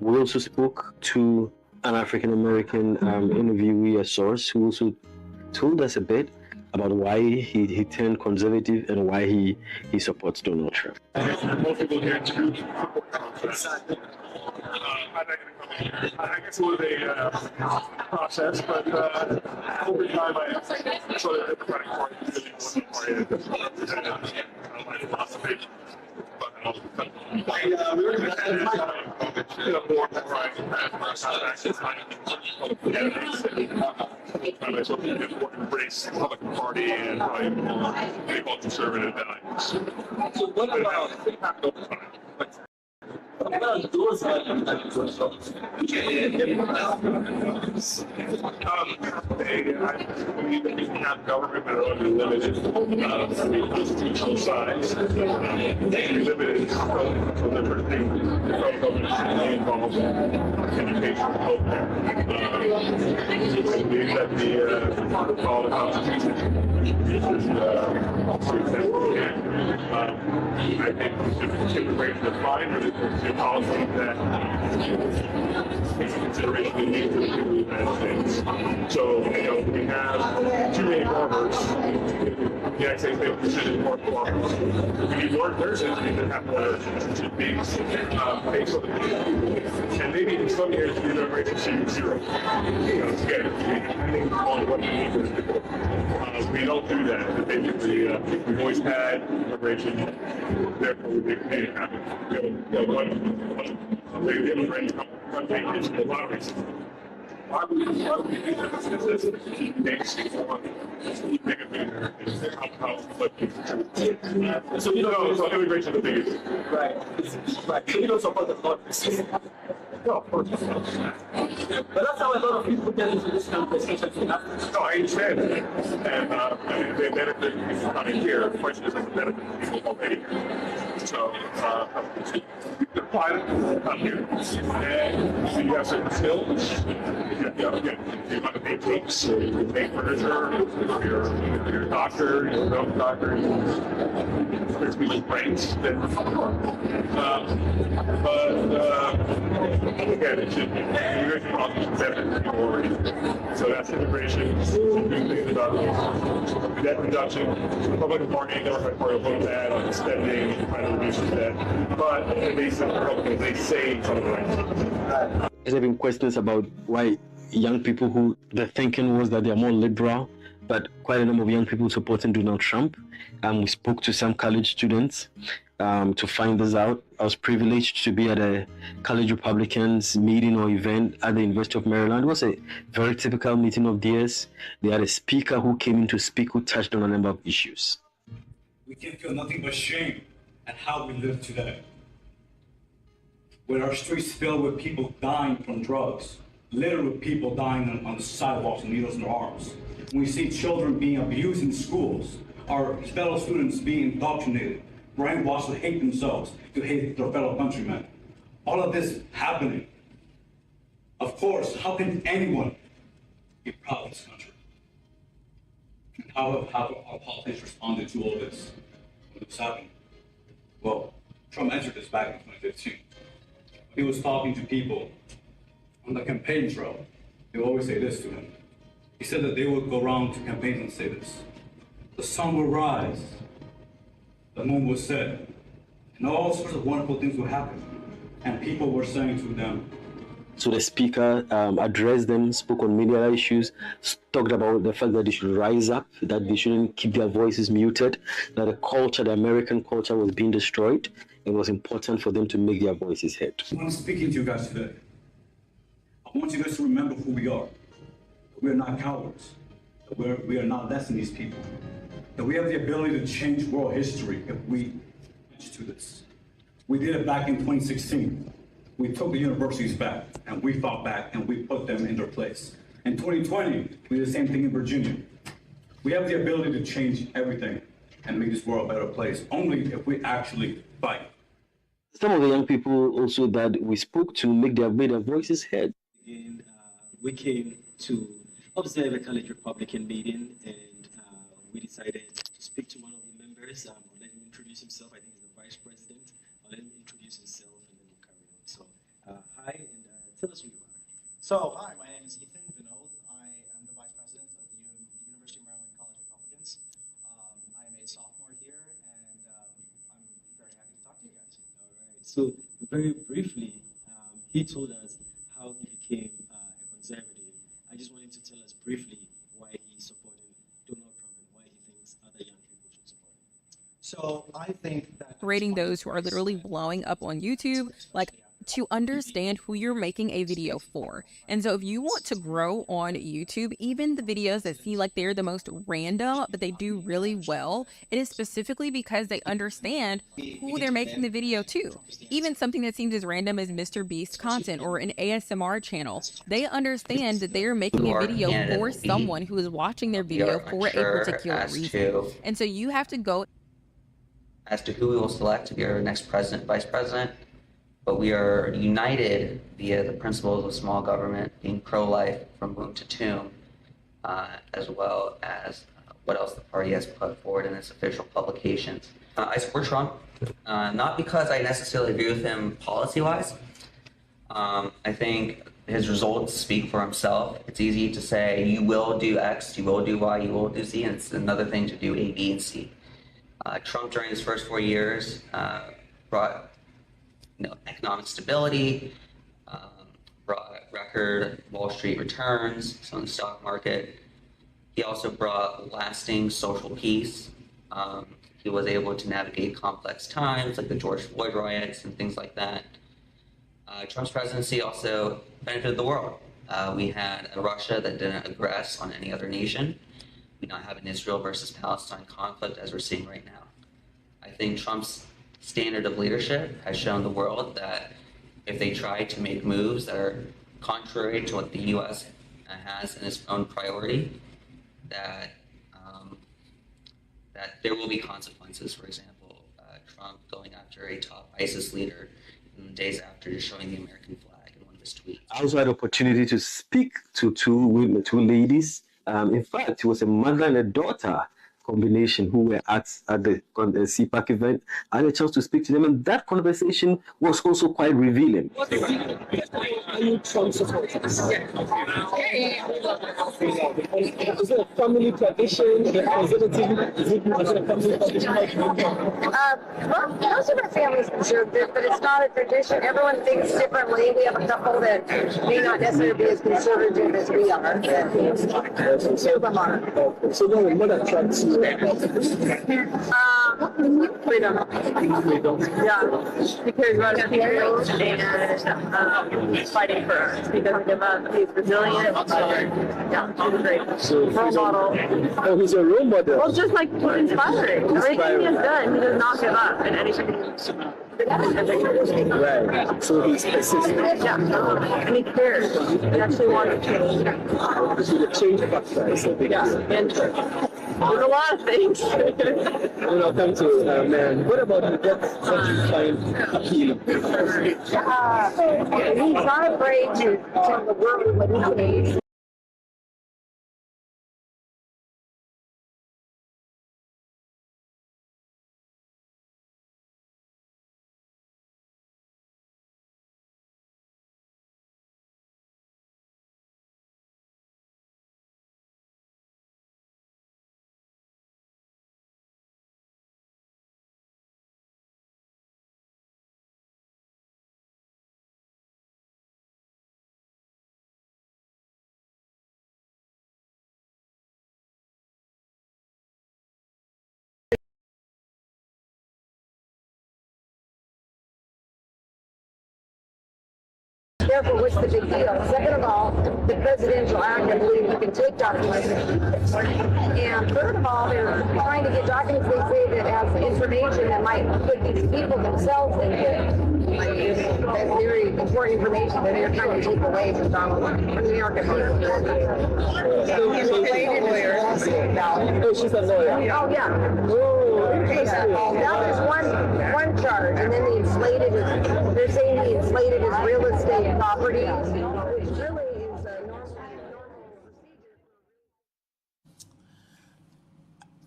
We also spoke to an African American interviewee, a source, who also told us a bit about why he turned conservative and why he supports Donald Trump.
Most people here too. I guess it was a process, but over time I saw the Democratic Party really was the party that represented my philosophy. We were going to more polarizing I sort of embrace the Republican Party and they call conservative values.
So what about those values that you
I believe that we can have government, but it ought to be limited to the constitutional size. Be limited to different things from government to involve education, healthcare. I believe that the call the Constitution is I think the way to define the policy that takes into consideration the needs of the people of the United States. So, we have too many farmers. The United States may consider more farmers. We need more nurses that have more should be based on the people. And maybe in some years the immigration should be zero. Depending on what the need is. We don't do that. Basically, we've always had immigration. Therefore, we can't have the immigrants come take it for a lot of reasons. Why would we do that? So immigration is the biggest.
Right. So you don't support the law. No, of course. But that's how a lot of people get into this conversation.
No, I understand that. And they benefit people coming here. The question is, does it benefit people already here? So, the pilot come here. And you have certain skills. You want to make tapes, you make furniture, you're a doctor, you're a medical doctor, there's people's brains that again, it should be immigration policy should benefit people already. So that's immigration. Big things about debt reduction. Republican Party and Democratic Party will vote bad on spending, trying to reduce debt. But they say something like
Has there been questions about why young people who the thinking was that they are more liberal but quite a number of young people supporting Donald Trump. We spoke to some college students to find this out. I was privileged to be at a college Republicans meeting or event at the University of Maryland. It was a very typical meeting of theirs. They had a speaker who came in to speak who touched on a number of issues.
We can feel nothing but shame at how we live today. With our streets filled with people dying from drugs, littered with people dying on the sidewalks with needles in their arms. When we see children being abused in schools, our fellow students being indoctrinated, brainwashed to hate themselves, to hate their fellow countrymen. All of this happening. Of course, how can anyone be proud of this country? And how have our politicians responded to all this? What was happening? Well, Trump entered this back in 2015. He was talking to people on the campaign trail. They always say this to him. He said that they would go around to campaigns and say this. The sun will rise, the moon will set, and all sorts of wonderful things will happen. And people were saying to them.
So the speaker addressed them, spoke on media issues, talked about the fact that they should rise up, that they shouldn't keep their voices muted, that the culture, the American culture was being destroyed. It was important for them to make their voices heard.
I'm speaking to you guys today. I want you guys to remember who we are. We are not cowards. We are not less than these people. That we have the ability to change world history if we do this. We did it back in 2016. We took the universities back, and we fought back, and we put them in their place. In 2020, we did the same thing in Virginia. We have the ability to change everything and make this world a better place, only if we actually fight.
Some of the young people also that we spoke to made their voices heard.
And we came to observe a college Republican meeting, and we decided to speak to one of the members. I'll let him introduce himself. I think he's the vice president. I'll let him introduce himself, and then we'll carry on. So, hi, and tell us who you are.
So, hi, my name is Ethan Vinod. I am the vice president of the University of Maryland College Republicans. I am a sophomore here, and I'm very happy to talk to you guys.
All right. So, very briefly, he told us how he became a conservative. I just want him to tell us briefly why he supported Donald Trump and why he thinks other young people should support him.
So I think that
rating those who are literally blowing up on YouTube, like, to understand who you're making a video for. And so if you want to grow on YouTube, even the videos that seem like they're the most random, but they do really well, it is specifically because they understand who they're making the video to. Even something that seems as random as Mr. Beast content or an ASMR channel, they understand that they are making a video for someone who is watching their video for a particular reason. And so you have to go
as to who we will select to be our next president, vice president. But we are united via the principles of small government, being pro-life from womb to tomb, as well as what else the party has put forward in its official publications. I support Trump, not because I necessarily agree with him policy-wise. I think his results speak for himself. It's easy to say you will do X, you will do Y, you will do Z, and it's another thing to do A, B, and C. Trump during his first 4 years brought economic stability, brought record Wall Street returns on the stock market. He also brought lasting social peace. He was able to navigate complex times like the George Floyd riots and things like that. Trump's presidency also benefited the world. We had a Russia that didn't aggress on any other nation. We now have an Israel versus Palestine conflict as we're seeing right now. I think Trump's standard of leadership has shown the world that if they try to make moves that are contrary to what the U.S. has in its own priority, that there will be consequences. For example, Trump going after a top ISIS leader in the days after just showing the American flag in one of his tweets.
I also had the opportunity to speak to two ladies. In fact, it was a mother and a daughter combination who were at the CPAC event. I had a chance to speak to them, and that conversation was also quite revealing.
Are you Trump supporters? Is it a family tradition? Is it a family tradition?
Well, most of our family's conservative, but it's not a tradition. Everyone thinks differently. We have a couple that may not necessarily be as conservative as we are. Some of them are.
So what attracts you?
Freedom. Yeah. Because we're people and fighting for us. He doesn't give up. He's resilient. Yeah, he's great.
So
role model.
Oh, he's a role model.
Well, just like inspiring. Everything he has done, he does not give up in anything.
Right. So he's persistent.
Yeah. And he cares. He actually wants to change.
This is a change factor.
Yeah. And there's a lot of things.
I'll come to man. What about you? What you find appealing?
He's not afraid to tell the world what he believes. Therefore, what's the big deal? Second of all, the Presidential Act, I believe you can take documents. And third of all, they're trying to get documents they say that have information that might put these people themselves in that's very important information that they're trying to take away from Donald Trump, from the American people. So he's a lawyer.
Oh, she's a lawyer.
Oh, yeah. That was one charge, and then they're saying he inflated his real estate properties, which really is a normal procedure.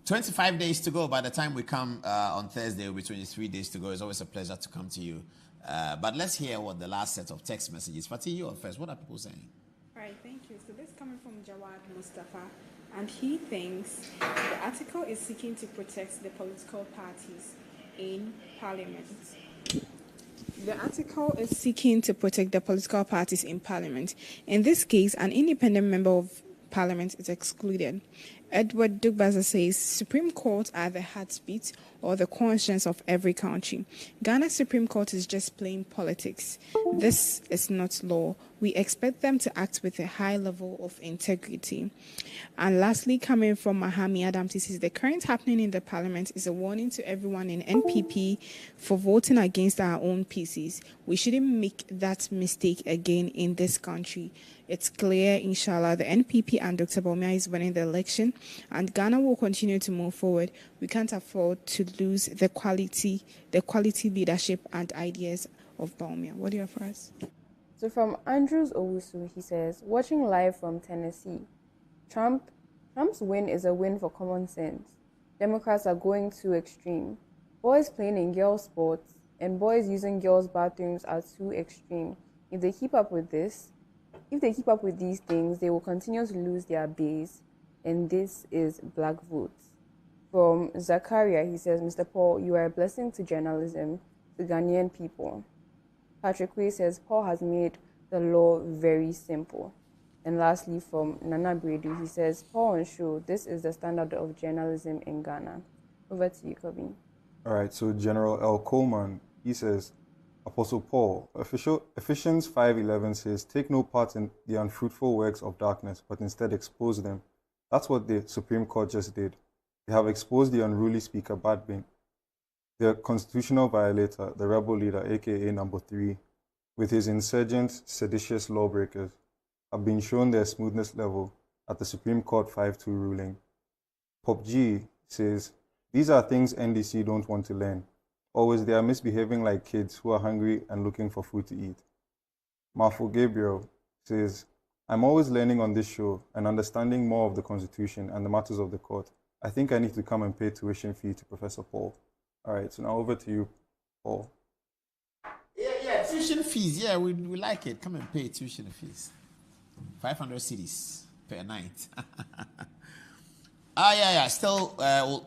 25 days to go. By the time we come on Thursday, it will be 23 days to go. It's always a pleasure to come to you. But let's hear what the last set of text messages. Fatih, you are first. What are people saying?
All right, thank you. So this is coming from Jawad Mustafa, and he thinks the article is seeking to protect the political parties in Parliament. The article is seeking to protect the political parties in Parliament. In this case, an independent member of Parliament is excluded. Edward Dugbaza says Supreme Court are the heartbeat or the conscience of every country. Ghana's Supreme Court is just plain politics. This is not law. We expect them to act with a high level of integrity. And lastly, coming from Mahami Adams, he says the current happening in the Parliament is a warning to everyone in NPP for voting against our own PCs. We shouldn't make that mistake again in this country. It's clear, inshallah, the NPP and Dr. Bawumia is winning the election, and Ghana will continue to move forward. We can't afford to lose the quality leadership and ideas of Bawumia. What do you have for us?
So from Andrews Owusu, he says, watching live from Tennessee, Trump's win is a win for common sense. Democrats are going too extreme. Boys playing in girls' sports and boys using girls' bathrooms are too extreme. If they keep up with these things, they will continue to lose their base, and this is black votes. From Zakaria, he says, Mr. Paul, you are a blessing to journalism, to Ghanaian people. Patrick Way says, Paul has made the law very simple. And lastly, from Nana Bredu, he says, Paul on show, this is the standard of journalism in Ghana. Over to you, Kobe.
All right, so General L. Coleman, he says, Apostle Paul, Ephesians 5:11 says, take no part in the unfruitful works of darkness, but instead expose them. That's what the Supreme Court just did. They have exposed the unruly speaker, Badbin, the constitutional violator, the rebel leader, aka number 3, with his insurgent, seditious lawbreakers, have been shown their smoothness level at the Supreme Court 5-2 ruling. Pop G says, these are things NDC don't want to learn. Always they are misbehaving like kids who are hungry and looking for food to eat. Marfo Gabriel says, I'm always learning on this show and understanding more of the Constitution and the matters of the court. I think I need to come and pay tuition fee to Professor Paul. All right, so now over to you, Paul.
Yeah, tuition fees. Yeah, we like it. Come and pay tuition fees. 500 cedis per night. Yeah. Still,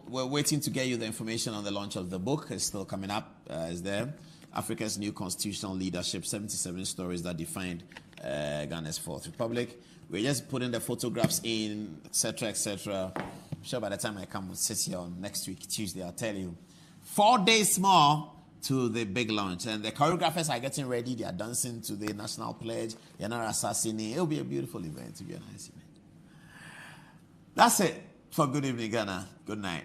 we're waiting to get you the information on the launch of the book. It's still coming up. It's there. Africa's New Constitutional Leadership, 77 Stories That Defined Ghana's Fourth Republic. We're just putting the photographs in, etc., etc. I'm sure by the time I come sit here on next week, Tuesday, I'll tell you. 4 days more to the big launch. And the choreographers are getting ready. They are dancing to the national pledge. They're not assassinating. It'll be a beautiful event. It'll be a nice event. That's it for Good Evening Ghana. Good night.